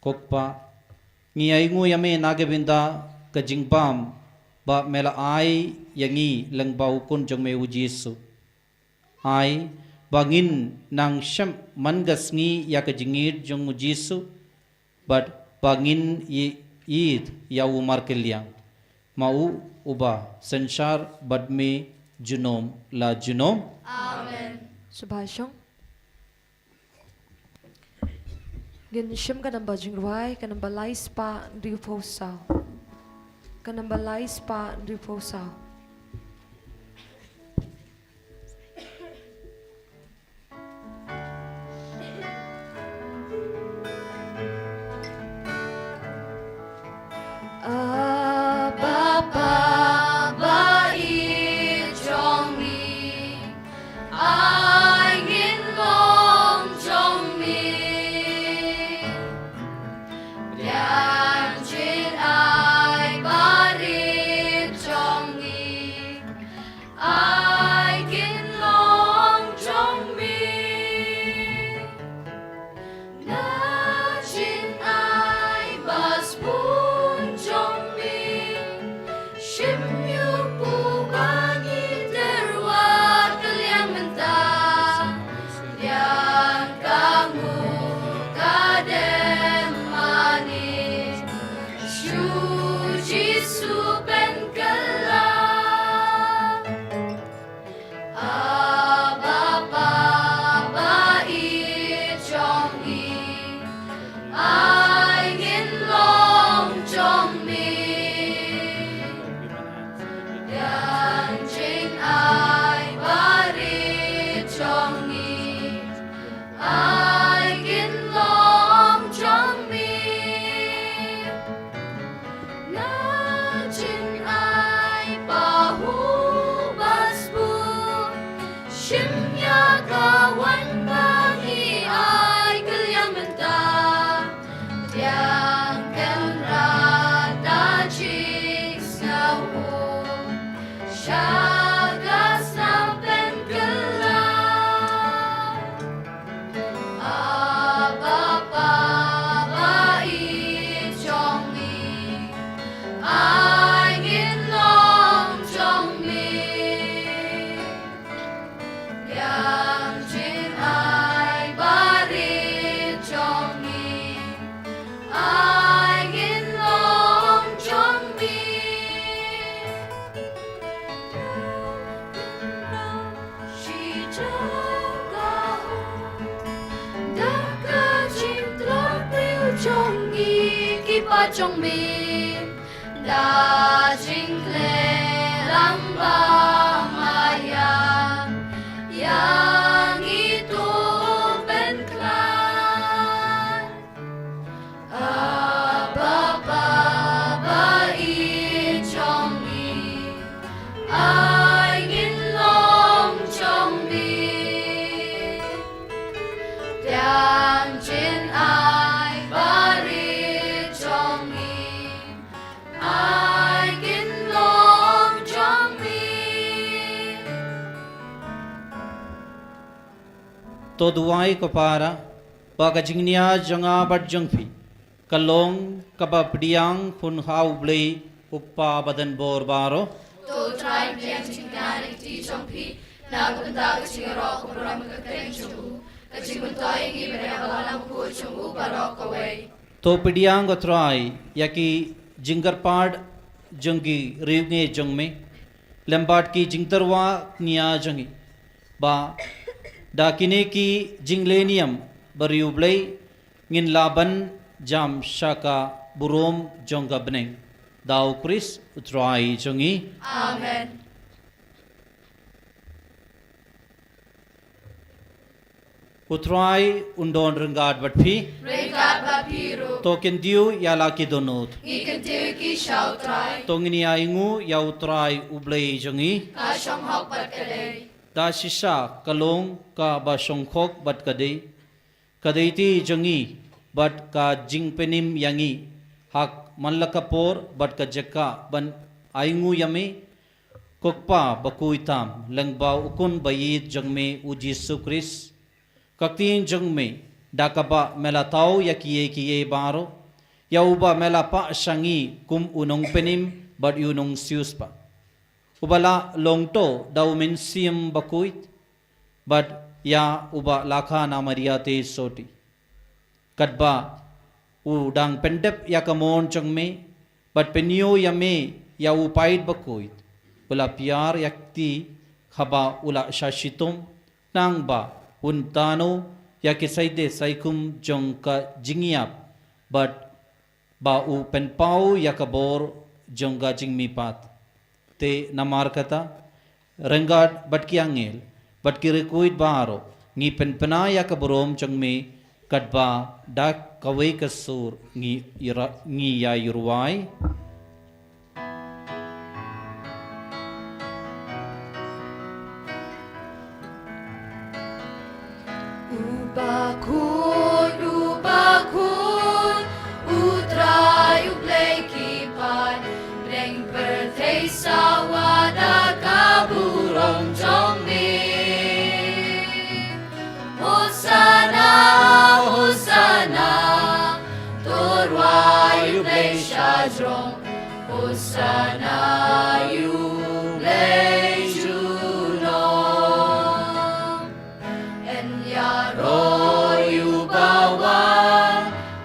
[SPEAKER 4] kokpa ngi ai ngu yame nagabinda kajingbam ba mela ai yangi langbau kun jong me ujisu ai bangin nang sham mangas ngi ya kajingir jong ujisu but bangin id ya umar kelyang mau uba sanshar badme junom la junom
[SPEAKER 1] Subhashong Gin shim ka namba jingruay ka namba lais pa ndriuposaw ka namba lais pa ndriuposaw
[SPEAKER 8] trong mi đã chính lệ lăng ba maya yang itu ben klan Abba
[SPEAKER 4] to duai ko para ba ka jingnia janga bat jangphi kalong kaba pdiang phun hau blei uppa badan bor baro
[SPEAKER 8] to try biang chingan ti chongpi na gunda chingro ko ram ka ten chu ka chinguntai gi bere balam ko chu barok away
[SPEAKER 4] to pdiang ko try yaki jingar pad jangi rivne jangme lembat ki jingtarwa nia jangi ba dakine ki jinglenium bariublei ngin laban jam shaka burom jonga beneng dau Chris utrai jongi
[SPEAKER 8] amen
[SPEAKER 4] utrai undon rengat batphi
[SPEAKER 8] regat bapiru
[SPEAKER 4] token diu yala ki donut
[SPEAKER 8] ikan dewi ki shau try
[SPEAKER 4] tongini aingu ya utrai ublei jongi
[SPEAKER 8] ka shong hok bat kade
[SPEAKER 4] da shisha kalong ka ba shongkhok bat kadei kadei ti jongi bat ka jingpenim yangi hak manlakapor bat ka jekka ban aingu yame kokpa bakuitam langbau ukun bayit jangme uji sukris kaktin jangme dakaba melatau yakiye kiye baro yauba melapa shangi kum unong penim bat yunong siuspa ubala longto daumin siam bakuit but ya uba lakha na mariate soti kadba u dang pendep ya kamon changme but penyo yame ya u pait bakuit ula piar yakti khaba ula shashitum nang ba untano ya kisaide saikum jongka jingiap but ba u penpau ya kabor jongga jingmi pat te namar kata rengat batki angel batki rekuit baro ngi penpena ya kaborom changme kadba dak kawai kasur ngi ya yurwai
[SPEAKER 8] ubakun utrai ublei kipan breng perthei sawada kaburong jongmi Hosanna Hosanna torwai ublei shajrong Hosanna ublei junong en yaro yubawan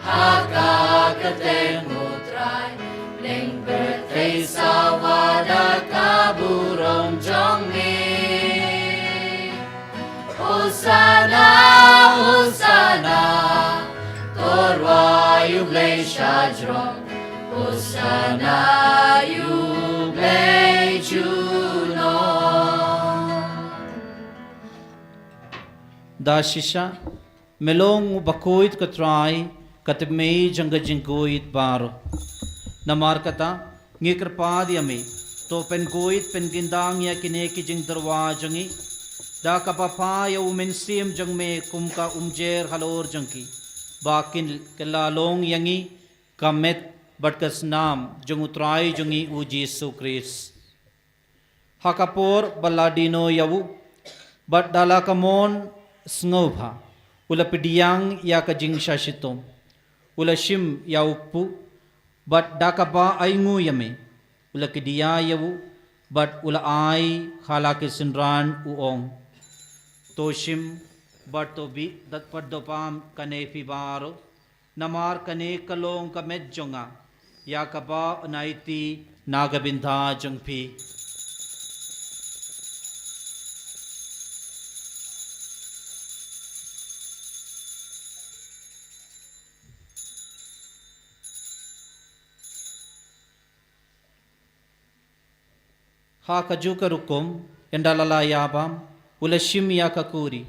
[SPEAKER 8] hakakateng utrai bleng perthei sawada kaburong jongmi Hosanna Hosanna torwai ublei shajrong Hosanna ublei junong
[SPEAKER 4] da shisha melong bakuit katrai katmei janga jingkuit baro namar kata ngikrpad yame to penkuit pengindang ya kine ki jing darwa jangi da kapapa ya umensim jangme kumka umjer halor jangki bakin kelalong yangi kamet batkas nam jangutrai jangi uji sukris hakapor baladino yawu bat dala kamon sngovha ula pidiang ya kajing shashitom ula shim ya uppu bat dakapa aingu yame ula kidia yawu bat ula ai khalaki sinran uong toshim bat tobi dat paddopam kane fibaro namar kane kalong kamet jonga ya kaba naiti nagabindha jangpi ha kajuka rukum endalala yabam ula shim ya kakuri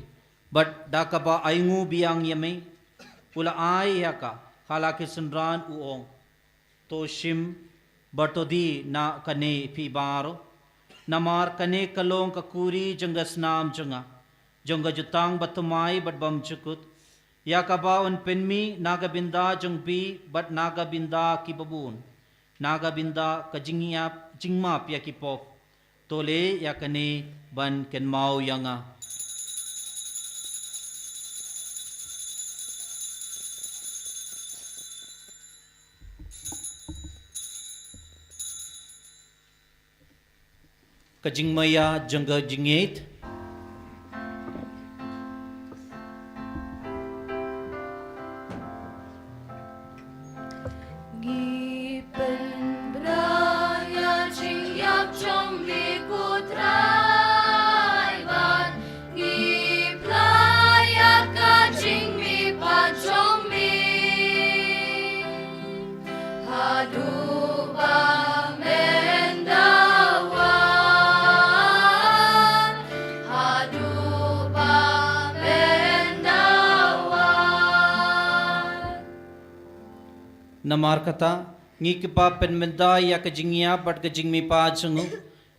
[SPEAKER 4] but dakaba aingu biang yame ula ai yaka halaki sunran uong to shim batodi na kane pibaro namar kane kalong kakuri jangas nam janga janga jutang batumai but bam chukut yakaba on penmi nagabinda jangpi but nagabinda kibabun nagabinda kajingiap jingmap yakipok tole yakane ban kenmau yanga kajingmaya jangga jingit
[SPEAKER 8] Nghi bên braya chinh yap trong mi cô trai ban nghi playa ka chinh mi pa trong mi hadu ba mendawan hadu ba mendawan
[SPEAKER 4] namar kata ngi kipa penmenda ya kajingya bat kajingmi pa chungu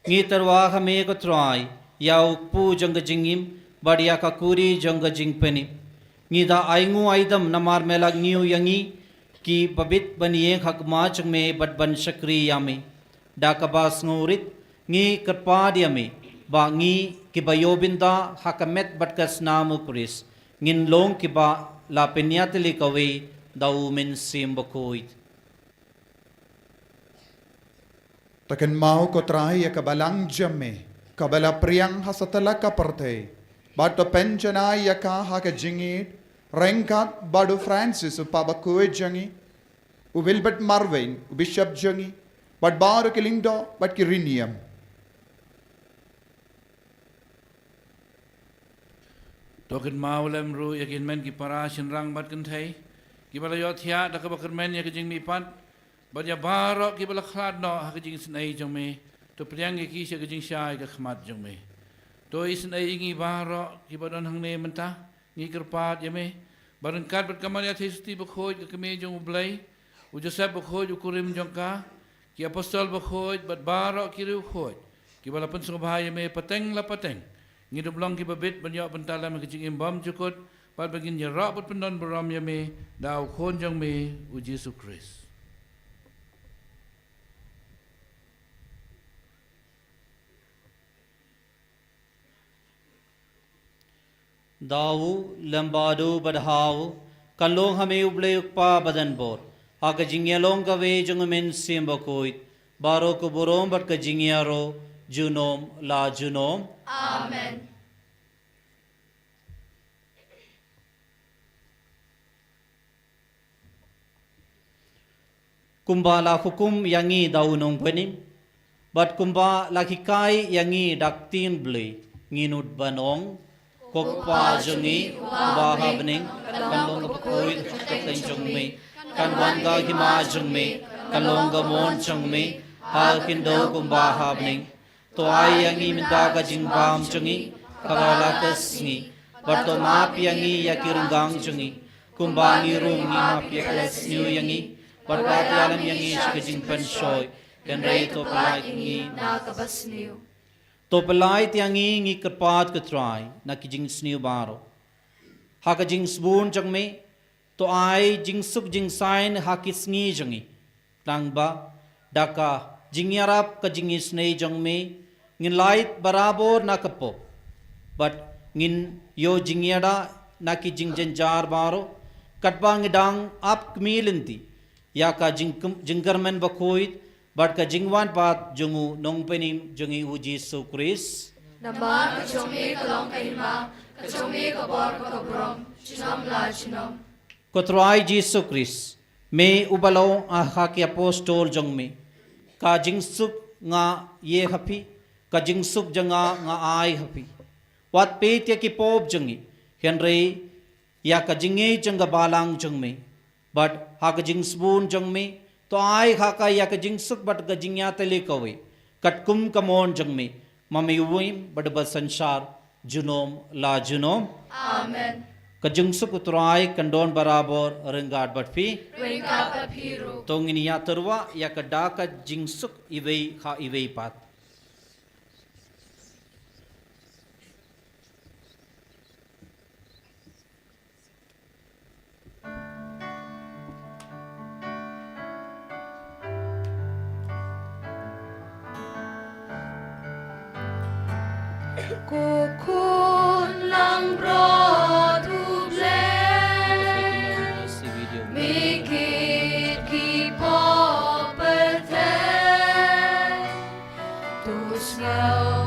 [SPEAKER 4] ngi tarwa hame ko trai ya ukpu jangga jingim bat ya kakuri jangga jingpeni ngi da aingu aidam namar mela ngiu yangi ki babit baniye hakma chungme bat ban shakri yami da kabas ngurit ngi kerpa diami ba ngi kibayobinda hakamet bat kasnamu kuris ngin long kiba la penyatli kawe dau min simbakoit
[SPEAKER 3] Takan mau ko trai ya kabalang jamme kabala priang hasatala kaparte bato penjana ya ka haka jingit rengkat badu Francis upabakue jangi u Wilbert Marvin u Bishop jangi bat baru kilingdo bat kiriniam
[SPEAKER 2] Token maulem ru yakin men ki parashin rang bat kan thai ki bala yo thia da ka bakar men ya jing mi pan bat ya baro ki bala khlad no ha jing snai jong me to priang ki se jing shai ka khmat jong me to isnai ngi baro ki badon hang ne menta ngi kerpat ya me baran kat bat kamal ya thisti bakhoj ka me jong blai u joseph bakhoj u kurim jong ka ki apostol bakhoj bat baro ki ru khoj ki bala pen subhaya me pateng la pateng ngi dublong ki babit banyak bentala me kecing imbam cukut pat bagin ya rak pat pendon beram ya me dau khon jong me u Yesus Kristus
[SPEAKER 4] dawu lambadu badhawu kalong hame uble ukpa badan bor haka jingyalong ka we jungmen simbakoit baro ko borom bat ka jingyaro junom la junom
[SPEAKER 8] Amen.
[SPEAKER 4] kumba la hukum yangi daunong penim bat kumba la hikai yangi daktin ble nginut banong kokpa jungi kubaha bening kanlong kapoi kateng jungme kanwanga hima jungme kanlong gamon jungme hal kindo kumbaha bening to ai yangi minta ka jingbam jungi kabala kasngi bato map yangi yakirungang jungi kumbangi rungi map yaklas new yangi Barbat alam yangi sikajing pansoy dan ray to palai yangi
[SPEAKER 8] Nakabasniw.
[SPEAKER 4] to palai yangi ngi kerpat ketrai nakijing sniu baro hakajing sbun jangme to ai jing suk jing sign hakisngi jangi tangba daka jingyarap kajing isnei jangme ngin light barabor nakapo but ngin yo jingyada nakijing jenjar baro katba ngidang ap kmilinti ya ka jingkarmen bakoit bat ka jingwan pat jungu nongpenim jungi u Yesus Kristus
[SPEAKER 8] Naman kachome kalong kahima, kachome kabor kabrom, chinam la chinam.
[SPEAKER 4] kotrai Yesus Kristus me ubalo a haki apostol jongme ka jingsuk nga ye hapi ka jingsuk janga nga ai hapi wat pet ya ki pop jangi henry ya ka jinge janga balang jongme but haka jingsbun jangme to ai haka ya ka jingsuk but ga jingya tele kawe katkum kamon jangme mami uim but ba sansar junom la junom
[SPEAKER 8] Amen.
[SPEAKER 4] ka jingsuk utrai kandon barabor rengat but fi
[SPEAKER 8] Wengka papiru.
[SPEAKER 4] tongin ya terwa ya ka da ka jingsuk iwei ha iwei pat
[SPEAKER 8] Kukun lang bro tuble, mikit ki poperte, tus ngau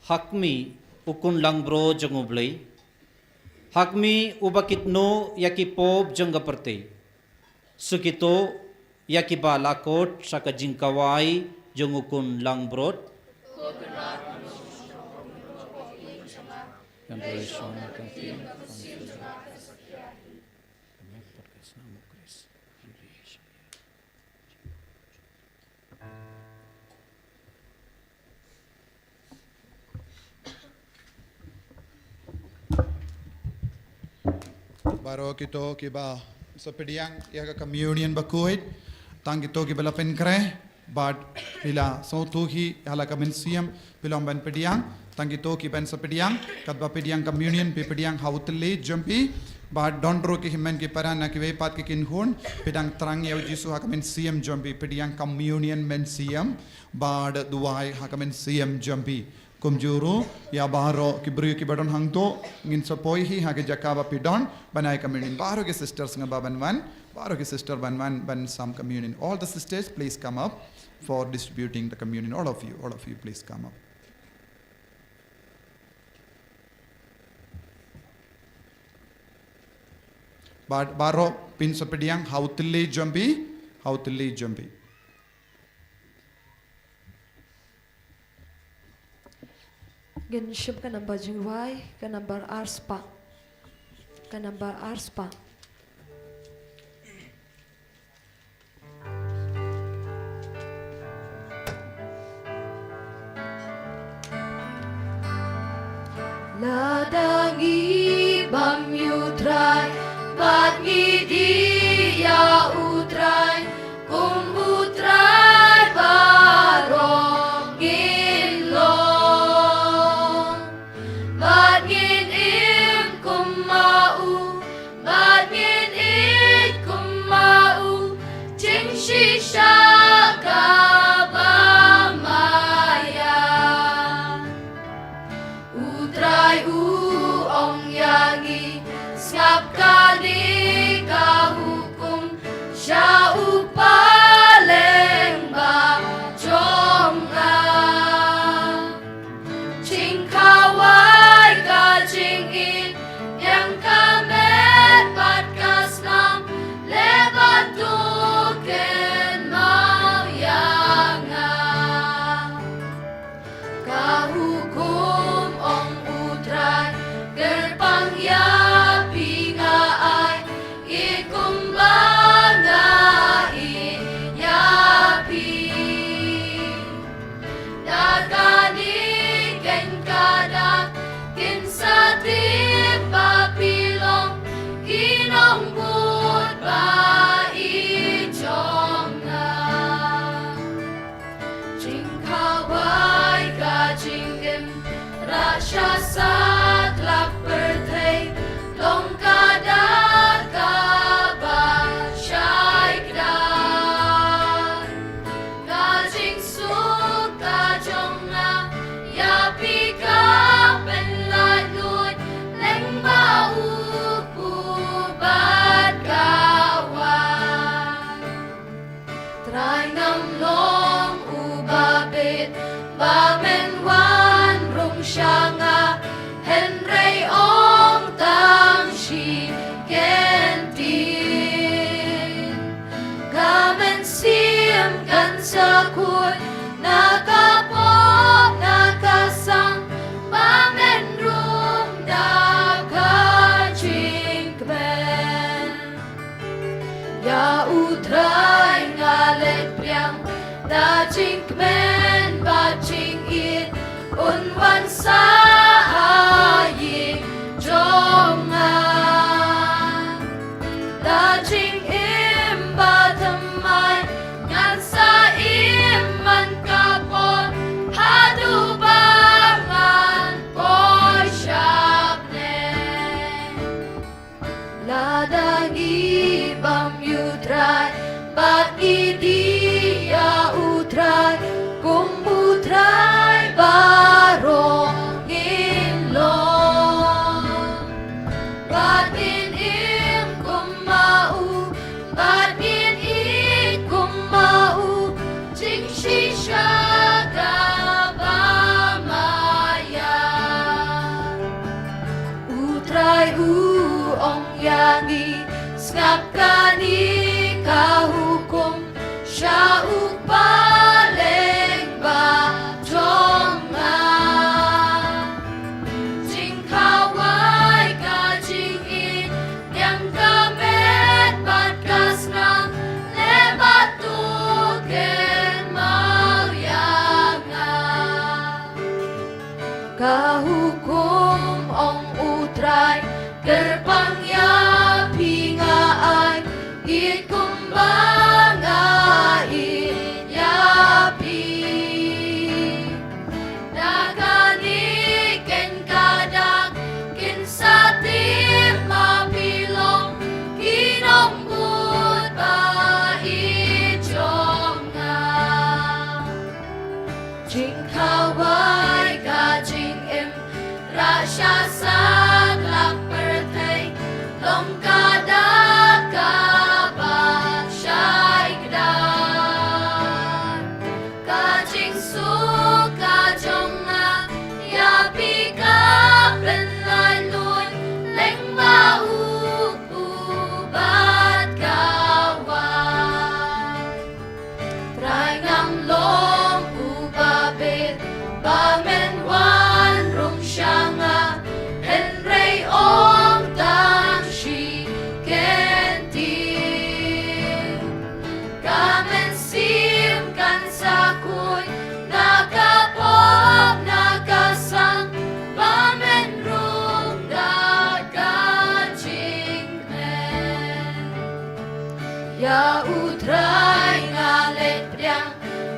[SPEAKER 4] Hakmi ukun lang bro jeng ublay. Hakmi ubakit no yaki pop jeng gaperte. Sukito yaki balakot sa kajingkawai jeng ukun lang brod.
[SPEAKER 3] Baro kito kiba sa pediang ya ka communion bakuit tang kito kiba lapen kre bad pila so tuhi hala ka mensiam pilong ban pediang tang kito kiban sa pediang kat ba pediang communion pe pediang hautle jumpi bad dondro ki himen ki parana ki vepat ki kin hun pedang trang ya jisu ha ka mensiam jumpi pediang communion mensiam bad duai ha ka mensiam jumpi kumjuru ya baharo kibru ki badon hangto ngin sapoi hi hage jakaba pidon banai communion baharo ke sisters nga baban wan baharo ke sister ban ban some communion all the sisters please come up for distributing the communion all of you please come up but baro pin sapediang hautilli jumpi
[SPEAKER 1] Ganship ka number jingwai, ka number arspa. Ka number arspa.
[SPEAKER 8] Ladangi bam yutrai, bat ngidi ya utrai, kum utrai barong gilong. Bat ngin im kum mau, bat ngin it kum mau, jing shisha kabamaya. Utrai ong yangi ngap kali kahukum siya upaleng ba jonga ching kawai ka ching in yang kamet pat kasnam lebat tuken mau yanga kahukum ong utrai gerpang yapi nga ay ikumbanga yapi dagani ken kada kinsa papilong kinongbut ba ijonga jingkawai ka jingim rasya satlak bertay long kada kaba syai kdan kajing suk kajonga yapi ka penladut leng bau pubat kawan try nam long ubabit bamen wan rung syanga Henry ong tam shi kentin kamen siem kan sakut nakapok nakasang bamen rum dakajing kben ya utrai ngalet priang dajing kben bajing it unwan sa ayi jonga dajing imba damai ngan sa iman kapon hadu bangan huong yangi Ngap kani kahukum siya upaling ba jonga Jing kaway ka jing in yang kamet bat kas nang lebat tuken mauyanga Kahukum ong utray Gerpangya pingaan It kumbanga inyapi Nakaniken kadak Kinsatim mapilong Kinombut ba ijonga Jing kaway ka jing im Rasya sang lakpertay Long kadak kabak syai kedan Kajing suka jonga Ya pika penlai lun Leng bau ubat kawan Trai ngam long ubabit Bamen wan rum syanga Henry ong tang shi kenti Kamen sim kan sakuy Nakapop nakasang Bamen rum kajing men Ya utray ngalet priang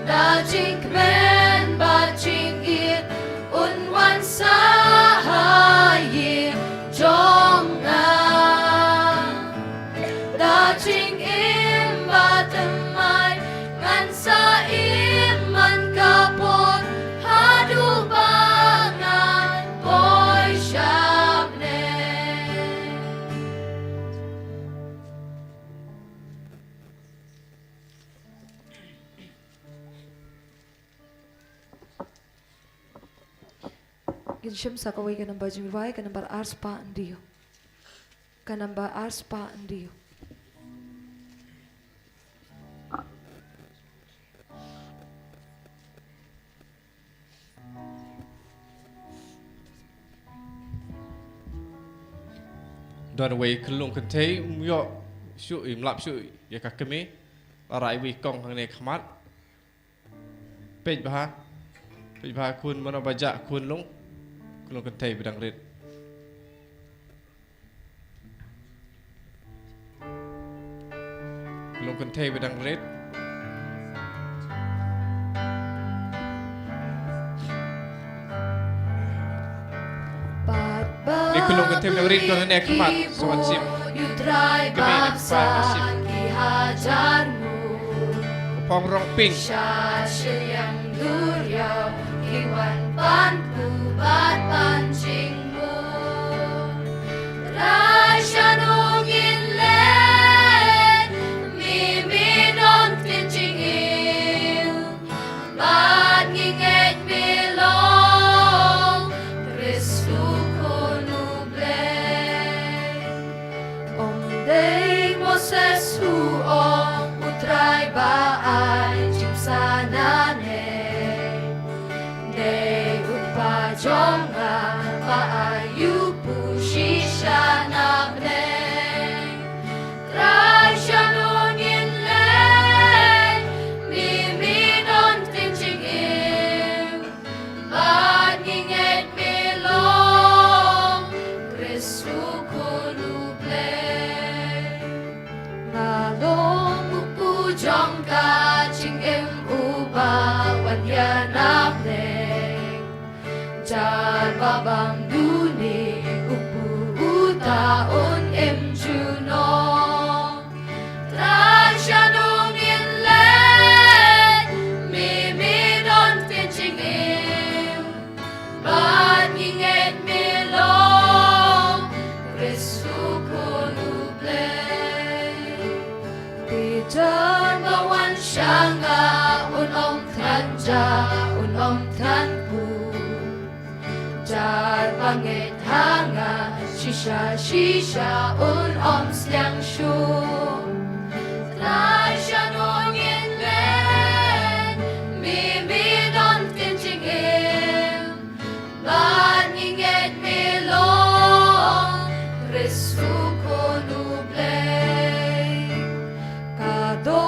[SPEAKER 8] Dajing men bajing it Unwan sahayi jonga Dajing imba temay Ngan sa iman kapot Hadu bangan boy syabne
[SPEAKER 1] Ginsyam sa kaway ka ng bajing vai ka ng bar ars pa andiyo. Ka ng bar ars pa andiyo.
[SPEAKER 9] Đoàn quay khẩn lùng khẩn thấy yo shu im lap shu ya ka keme arai wi kong hang ne khamat pej bha kun mana baja kun lung khẩn thấy bidang rit khẩn thấy bidang rit Ni khulung kan tem rit kon ne khamat sawan sim
[SPEAKER 8] Yutray bangsa ihajarmu
[SPEAKER 9] pong rong ping
[SPEAKER 8] Syasyang duryaw Iwan panku bat pancingmu Rasya nungin len Miminon tincingil Bat nginget milong Kristu konubleng Om day Moses huong Utray baay Jimsanane Day upajonga Paayu pushisha nabneng Try siya nungin len Miminon tincingil Bat nginget milong Kristu konubleng Ngalong upujong ka Jingim ubawan yanabneng Jar babang duni upu utaon emjunong Try siya nungin len Miminon tincingil Bat nginget milong Kristu konubleng Tijan bawan syanga Unom tanja unom tanku Jar bangit hanga shisha un sliang shu Trai sha nong in len mi don tin ching im ban inget mi long Kristu ko nublay Kado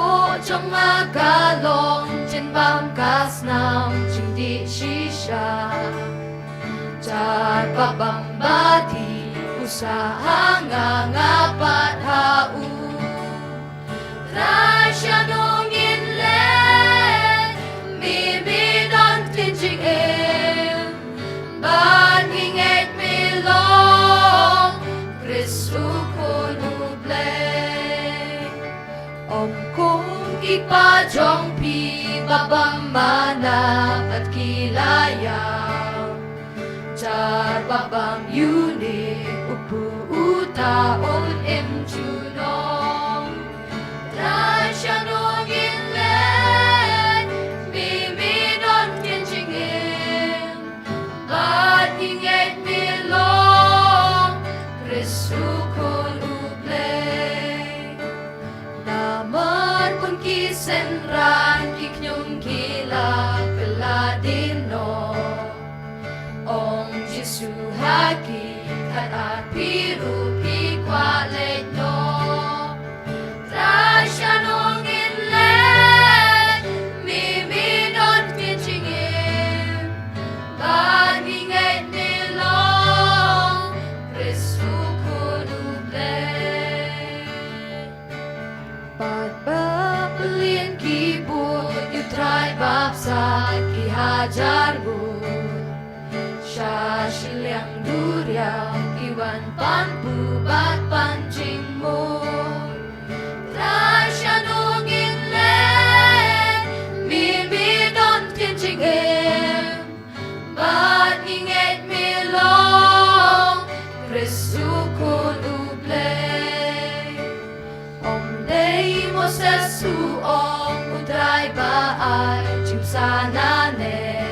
[SPEAKER 8] trong magalong Chin bam kas nam ching di shisha Char babam bati usaha ngapat hau Trai sha nong in len mi don tin ching im ban inget mi long Kristu ko nublay Om kong ipajong pi babam mana at kilayang Char babam yuni upu utaon emjunong Trai sha nong in len mi don tin ching im Bat inget mi long Kristu ko nublay Naman kun kisenran kiknyong kila peladino Ong Jesu haki kat apiru pikwalet no Trai sha nong in len mi don tin ching im Ban inget mi long Kristu ko nublay Pagpapalin kibut yu try babsa kihajar bud Siya siliang duriang iwan panpu bat pancing mo Trai sya nong in len mi don tin ching im Bat inget mi long Kristu ko nublay Om day mo sa suong utray baay Chim sana neng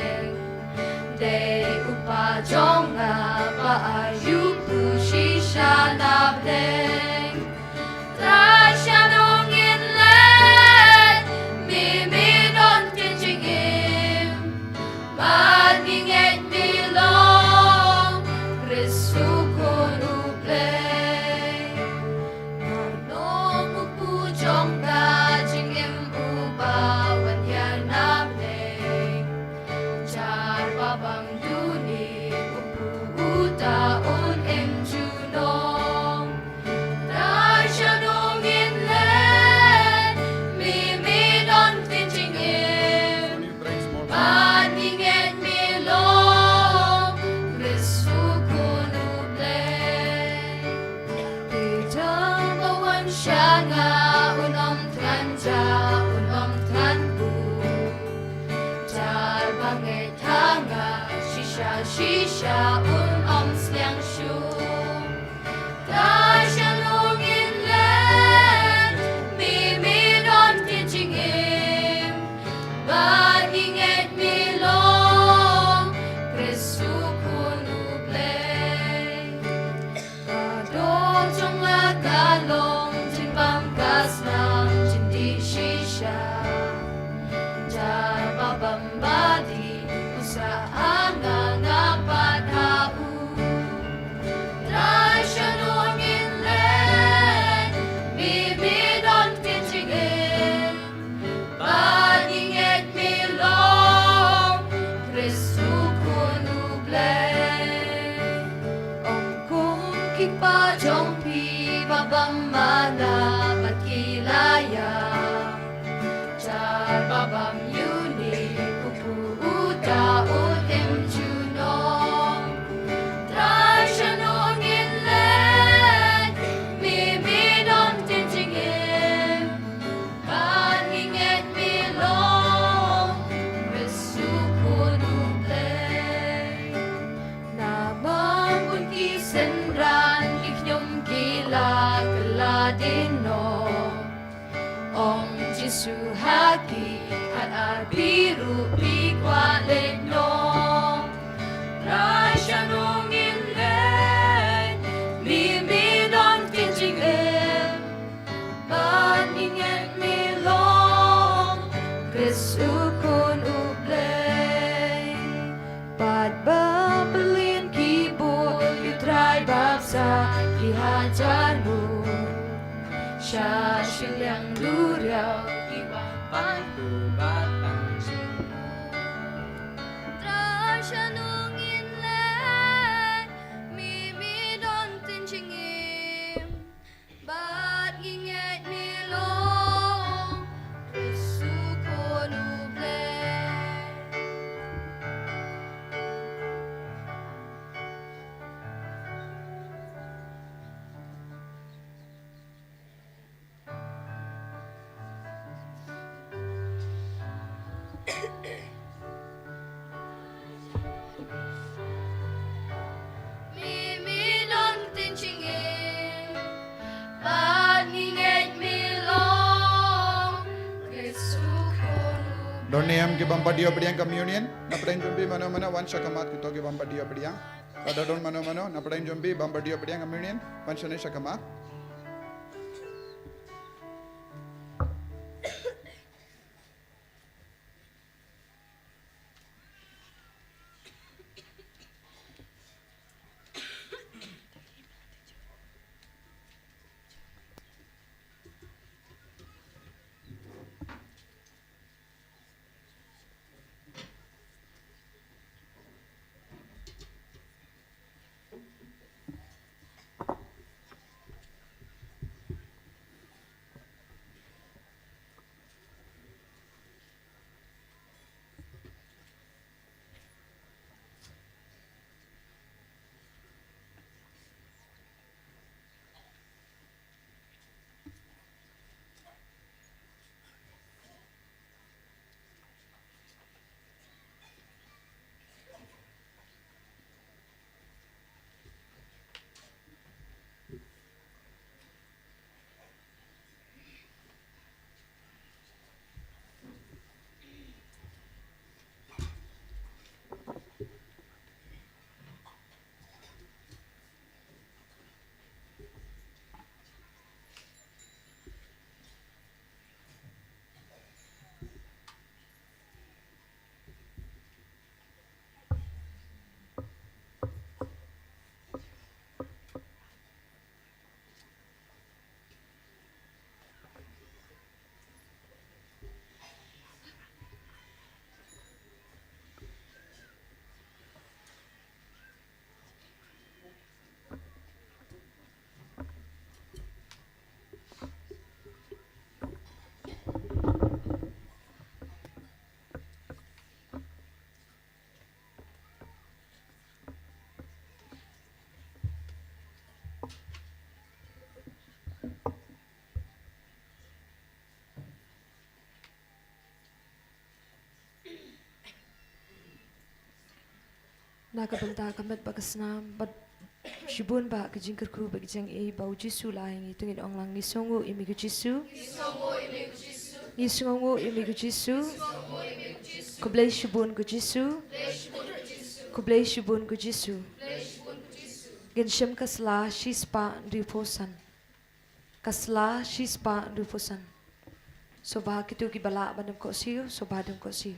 [SPEAKER 8] Day upajong nga paayu pu shisha na bleng Trai sya nong in len mi don tin ching im Bat inget mi long Kristu ko nublay Nong upujong ka ching im ubawan yan na bleng Char babang duni upu utaon emjunong Trai sya nong in len mi don tin ching im Ban inget mi long Kristu ko nublay Tijang bawan siya nga unom tran bu Char bangit hanga shisha sliang shu Trai sya nong in len mi don tin ching im Ban inget mi long Kristu ko nublay Kadong trong agalong Chin bam kas nam chin di shisha Char babam badi usaha ngapat hau Trai sya nong in len mi don tin ching im Ban inget mi long Kristu ko nublay Om kong kipajong pi babam mana at kilayang Char babam yuni upu utaon emjunong Trai sya nong in len mi don tin ching im Ban inget mi long Kristu ko nublay Namang kun kisenran kiknyong kila peladino Ong Jesu haki at abiru pikwalet no Trai sya nong in ajarmu Syashil yang duriau
[SPEAKER 2] Panku batang
[SPEAKER 8] Trashanungin le Mimi don tinchingim Bat nginget milong Kesuko nuble Mimi don tinchingin Bat nginget milong Kesuko nuble
[SPEAKER 3] Doniam ke bampadio beriang communion. Napadain jumbi mano-mano wan syakamat kita ke bampadio beriang. Pada don mano-mano napadain jumbi bampadio beriang communion. Wan syane syakamat.
[SPEAKER 1] Nakabanta kamat bagasnam but shibun ba kajingkar ku bagjang e bau jisu laing itungin onglang ni songo imigu jisu ni songo imigu jisu kublai shibun ku jisu kublai shibun ku jisu gensham kasla shispa riposan kasla shispa riposan soba kitu ki bala badam ko siu soba dam ko siu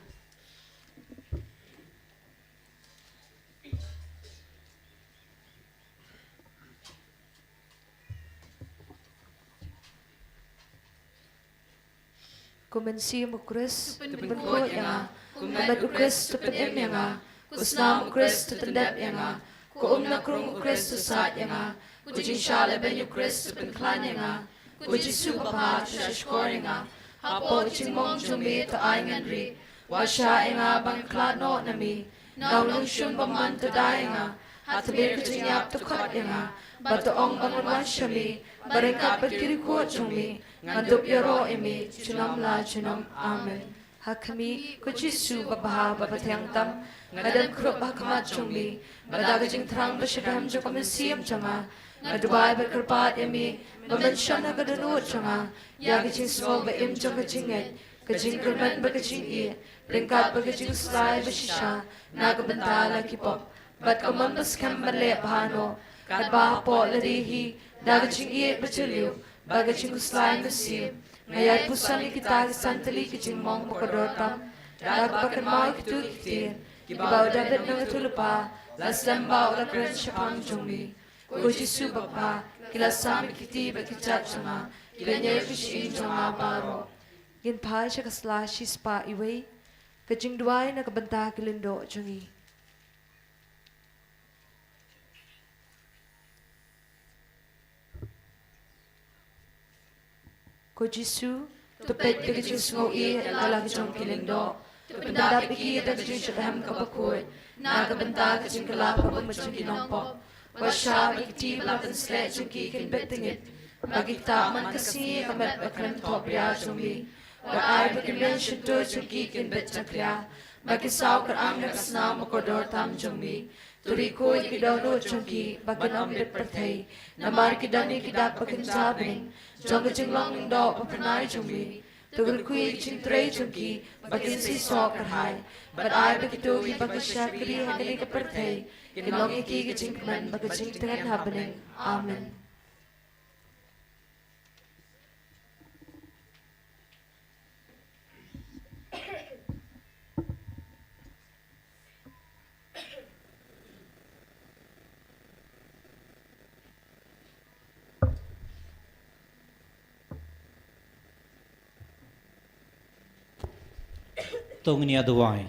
[SPEAKER 1] Kumensi mo Chris, tepen ko yang kumet Chris tepen em yang kusnam Chris tepen dep yang na krung Chris sat yang kujin shale ben Chris tepen klan yang kuji supapa shashkor yang hapo ching mong chumi ta aingan ri washa yang bang klan no nami naw nung shun paman ta dai yang hatbir kujin yap to khat yang bato ong bang wanshami barengkat berkiri kuat chumi ngandup yaro imi chunam la chunam amen hakami kujisu babaha babatyang tam ngadan krup hakamat chumi badagajing thrang bashidam jokamin siyam changa ngadubai berkerpat imi bamanshan hagadanu changa yagajing small ba im jangajinget kajing kerman bagajing i ringkat bagajing slai bashisha nagabantala kipop bat kaman baskam bale bahano kadba po larihi dagajing i bachiliu bagajing uslain besi ngayat pusan kita santali kicing mong pokadotam dag bakan mau kitu kitin kibau dapat nang tulupa lasam bau la kren shapang jungmi Ko Jisu Bapa, kila sami kiti bakicat janga, kanya kishin janga baro. Gin pai siya kasla shispa iway, kajing duay na kabanta kilindo jangi. Ko Jisu, tupet kajing sngoi ala kajong kilindo, tupendap iki at kajing syakaham kabakuy, na kabanta kajing kalap kabamajang kinongpok. Wasya magiti laban slet jungki kin betingit, magita man kasi kamet bakram topya jungli, wa ay bakimen syuto jungki kin betjakya, magisaw karang nakasna makodor tam jungli, turiko ikidono jungki baganam bet pertay, namar kidani kidak bakin sabing, jongga jinglong indo papanay jungli, tugur kui cintray jungki bakin si so karhay, but ay bakito ibagkasya kiri hakani kapertay, Kinong iki kajingkman bagajing dengan habening. Amen.
[SPEAKER 4] Tung ni aduai.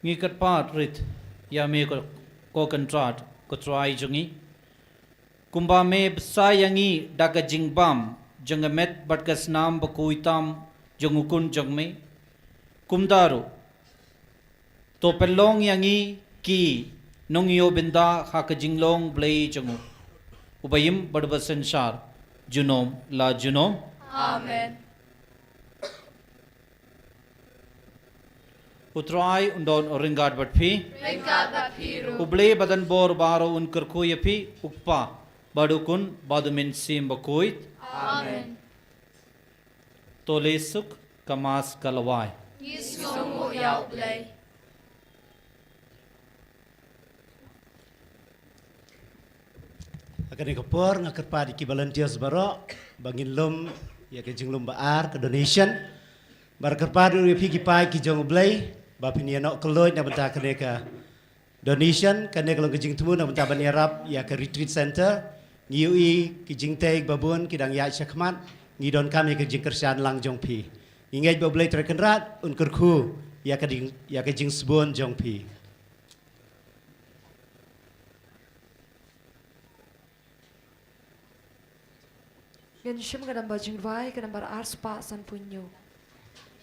[SPEAKER 4] Ngi kat pat rit ya me ko kontrat ko try jungi kumba me sayangi daga jingbam jangamet batkas nam bakuitam jangukun jangme kumdaru to pelong yangi ki nongyo binda hakajinglong blay jangu ubayim badba sansar junom la junom.
[SPEAKER 8] Amen.
[SPEAKER 4] Utrai undon ringad batpi
[SPEAKER 8] Ringkat bapiru.
[SPEAKER 4] uble badan bor baro unkar kuyapi ukpa badukun badumin sim bakuit
[SPEAKER 8] Amen.
[SPEAKER 4] tolesuk kamas kalawai
[SPEAKER 8] Yisung yaw play.
[SPEAKER 10] Akan ikapur ngakerpa di volunteers baro bangin lum ya kejing lum baar ke donation bar kerpa du pi kipai ki jong blay bapini nok keloy na benta keneka donation keneka long kejing temu na benta banirap ya ke retreat center ngiui kejing teg babun kidang ya syakmat ngidon kami kejing kersian lang jong pi ingej bablay terkenrat un kerku ya kejing sebun jong pi.
[SPEAKER 1] Yan siyam kanamba jingway kanamba arspa san punyo.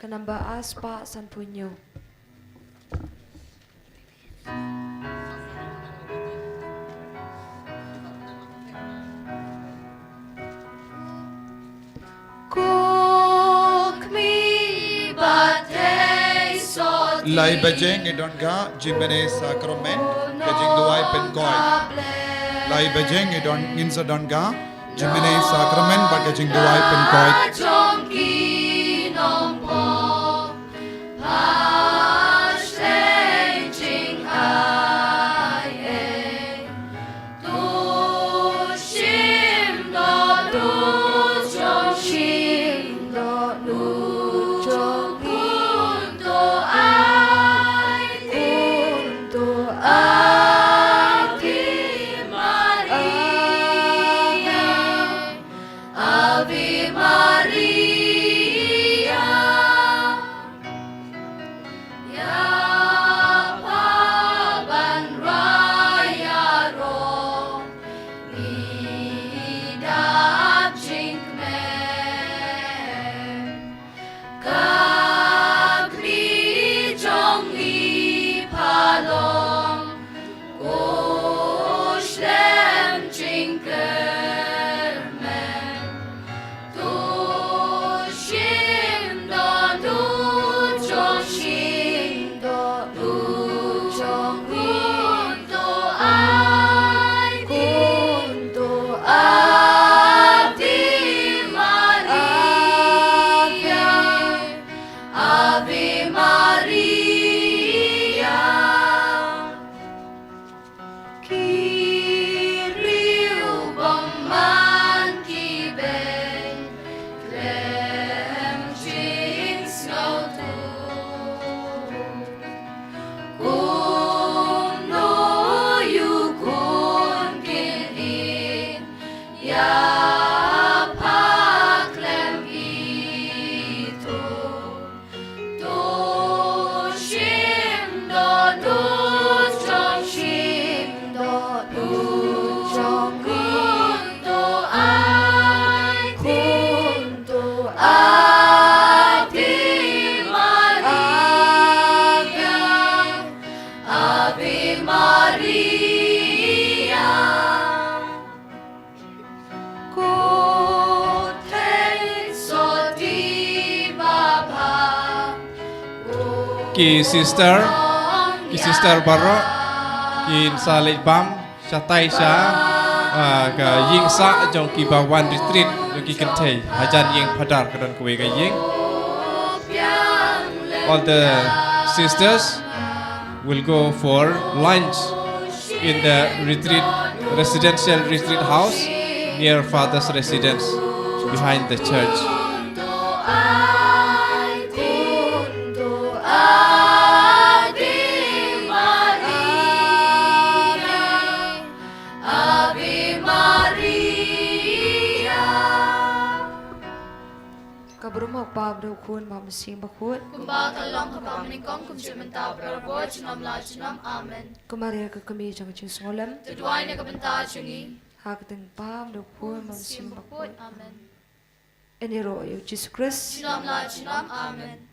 [SPEAKER 1] Kanamba aspa san punyo.
[SPEAKER 8] Cook me batay so
[SPEAKER 3] Lai bajeng idon ga jimene sacrament kajing duai penkoy. Lai bajeng idon insa don ga jimene sacrament ba kajing duai penkoy.
[SPEAKER 8] Chongki nompo hashtag jing ai tu shim do du chong shim do du chong kunto ai Maria Ave Maria
[SPEAKER 9] ki sister barok ki salih bam chatai sha ka ying sa jong ki bawan retreat jong ki kentei hajan ying padar kadon kuwe ka ying. All the sisters will go for lunch in the residential retreat house near father's residence behind the church.
[SPEAKER 1] Kabruma pabro kun mamasing bakut.
[SPEAKER 8] Kumba kalong kabang meningkong kumjumenta berabo jinam la jinam amen.
[SPEAKER 1] Kumaria ka kami jang jing solam.
[SPEAKER 8] Tuduai na kabenta jungi.
[SPEAKER 1] Hakateng pam do kun mamasing bakut.
[SPEAKER 8] Amen.
[SPEAKER 1] Eniro yo Jesus Christ.
[SPEAKER 8] Jinam la jinam amen.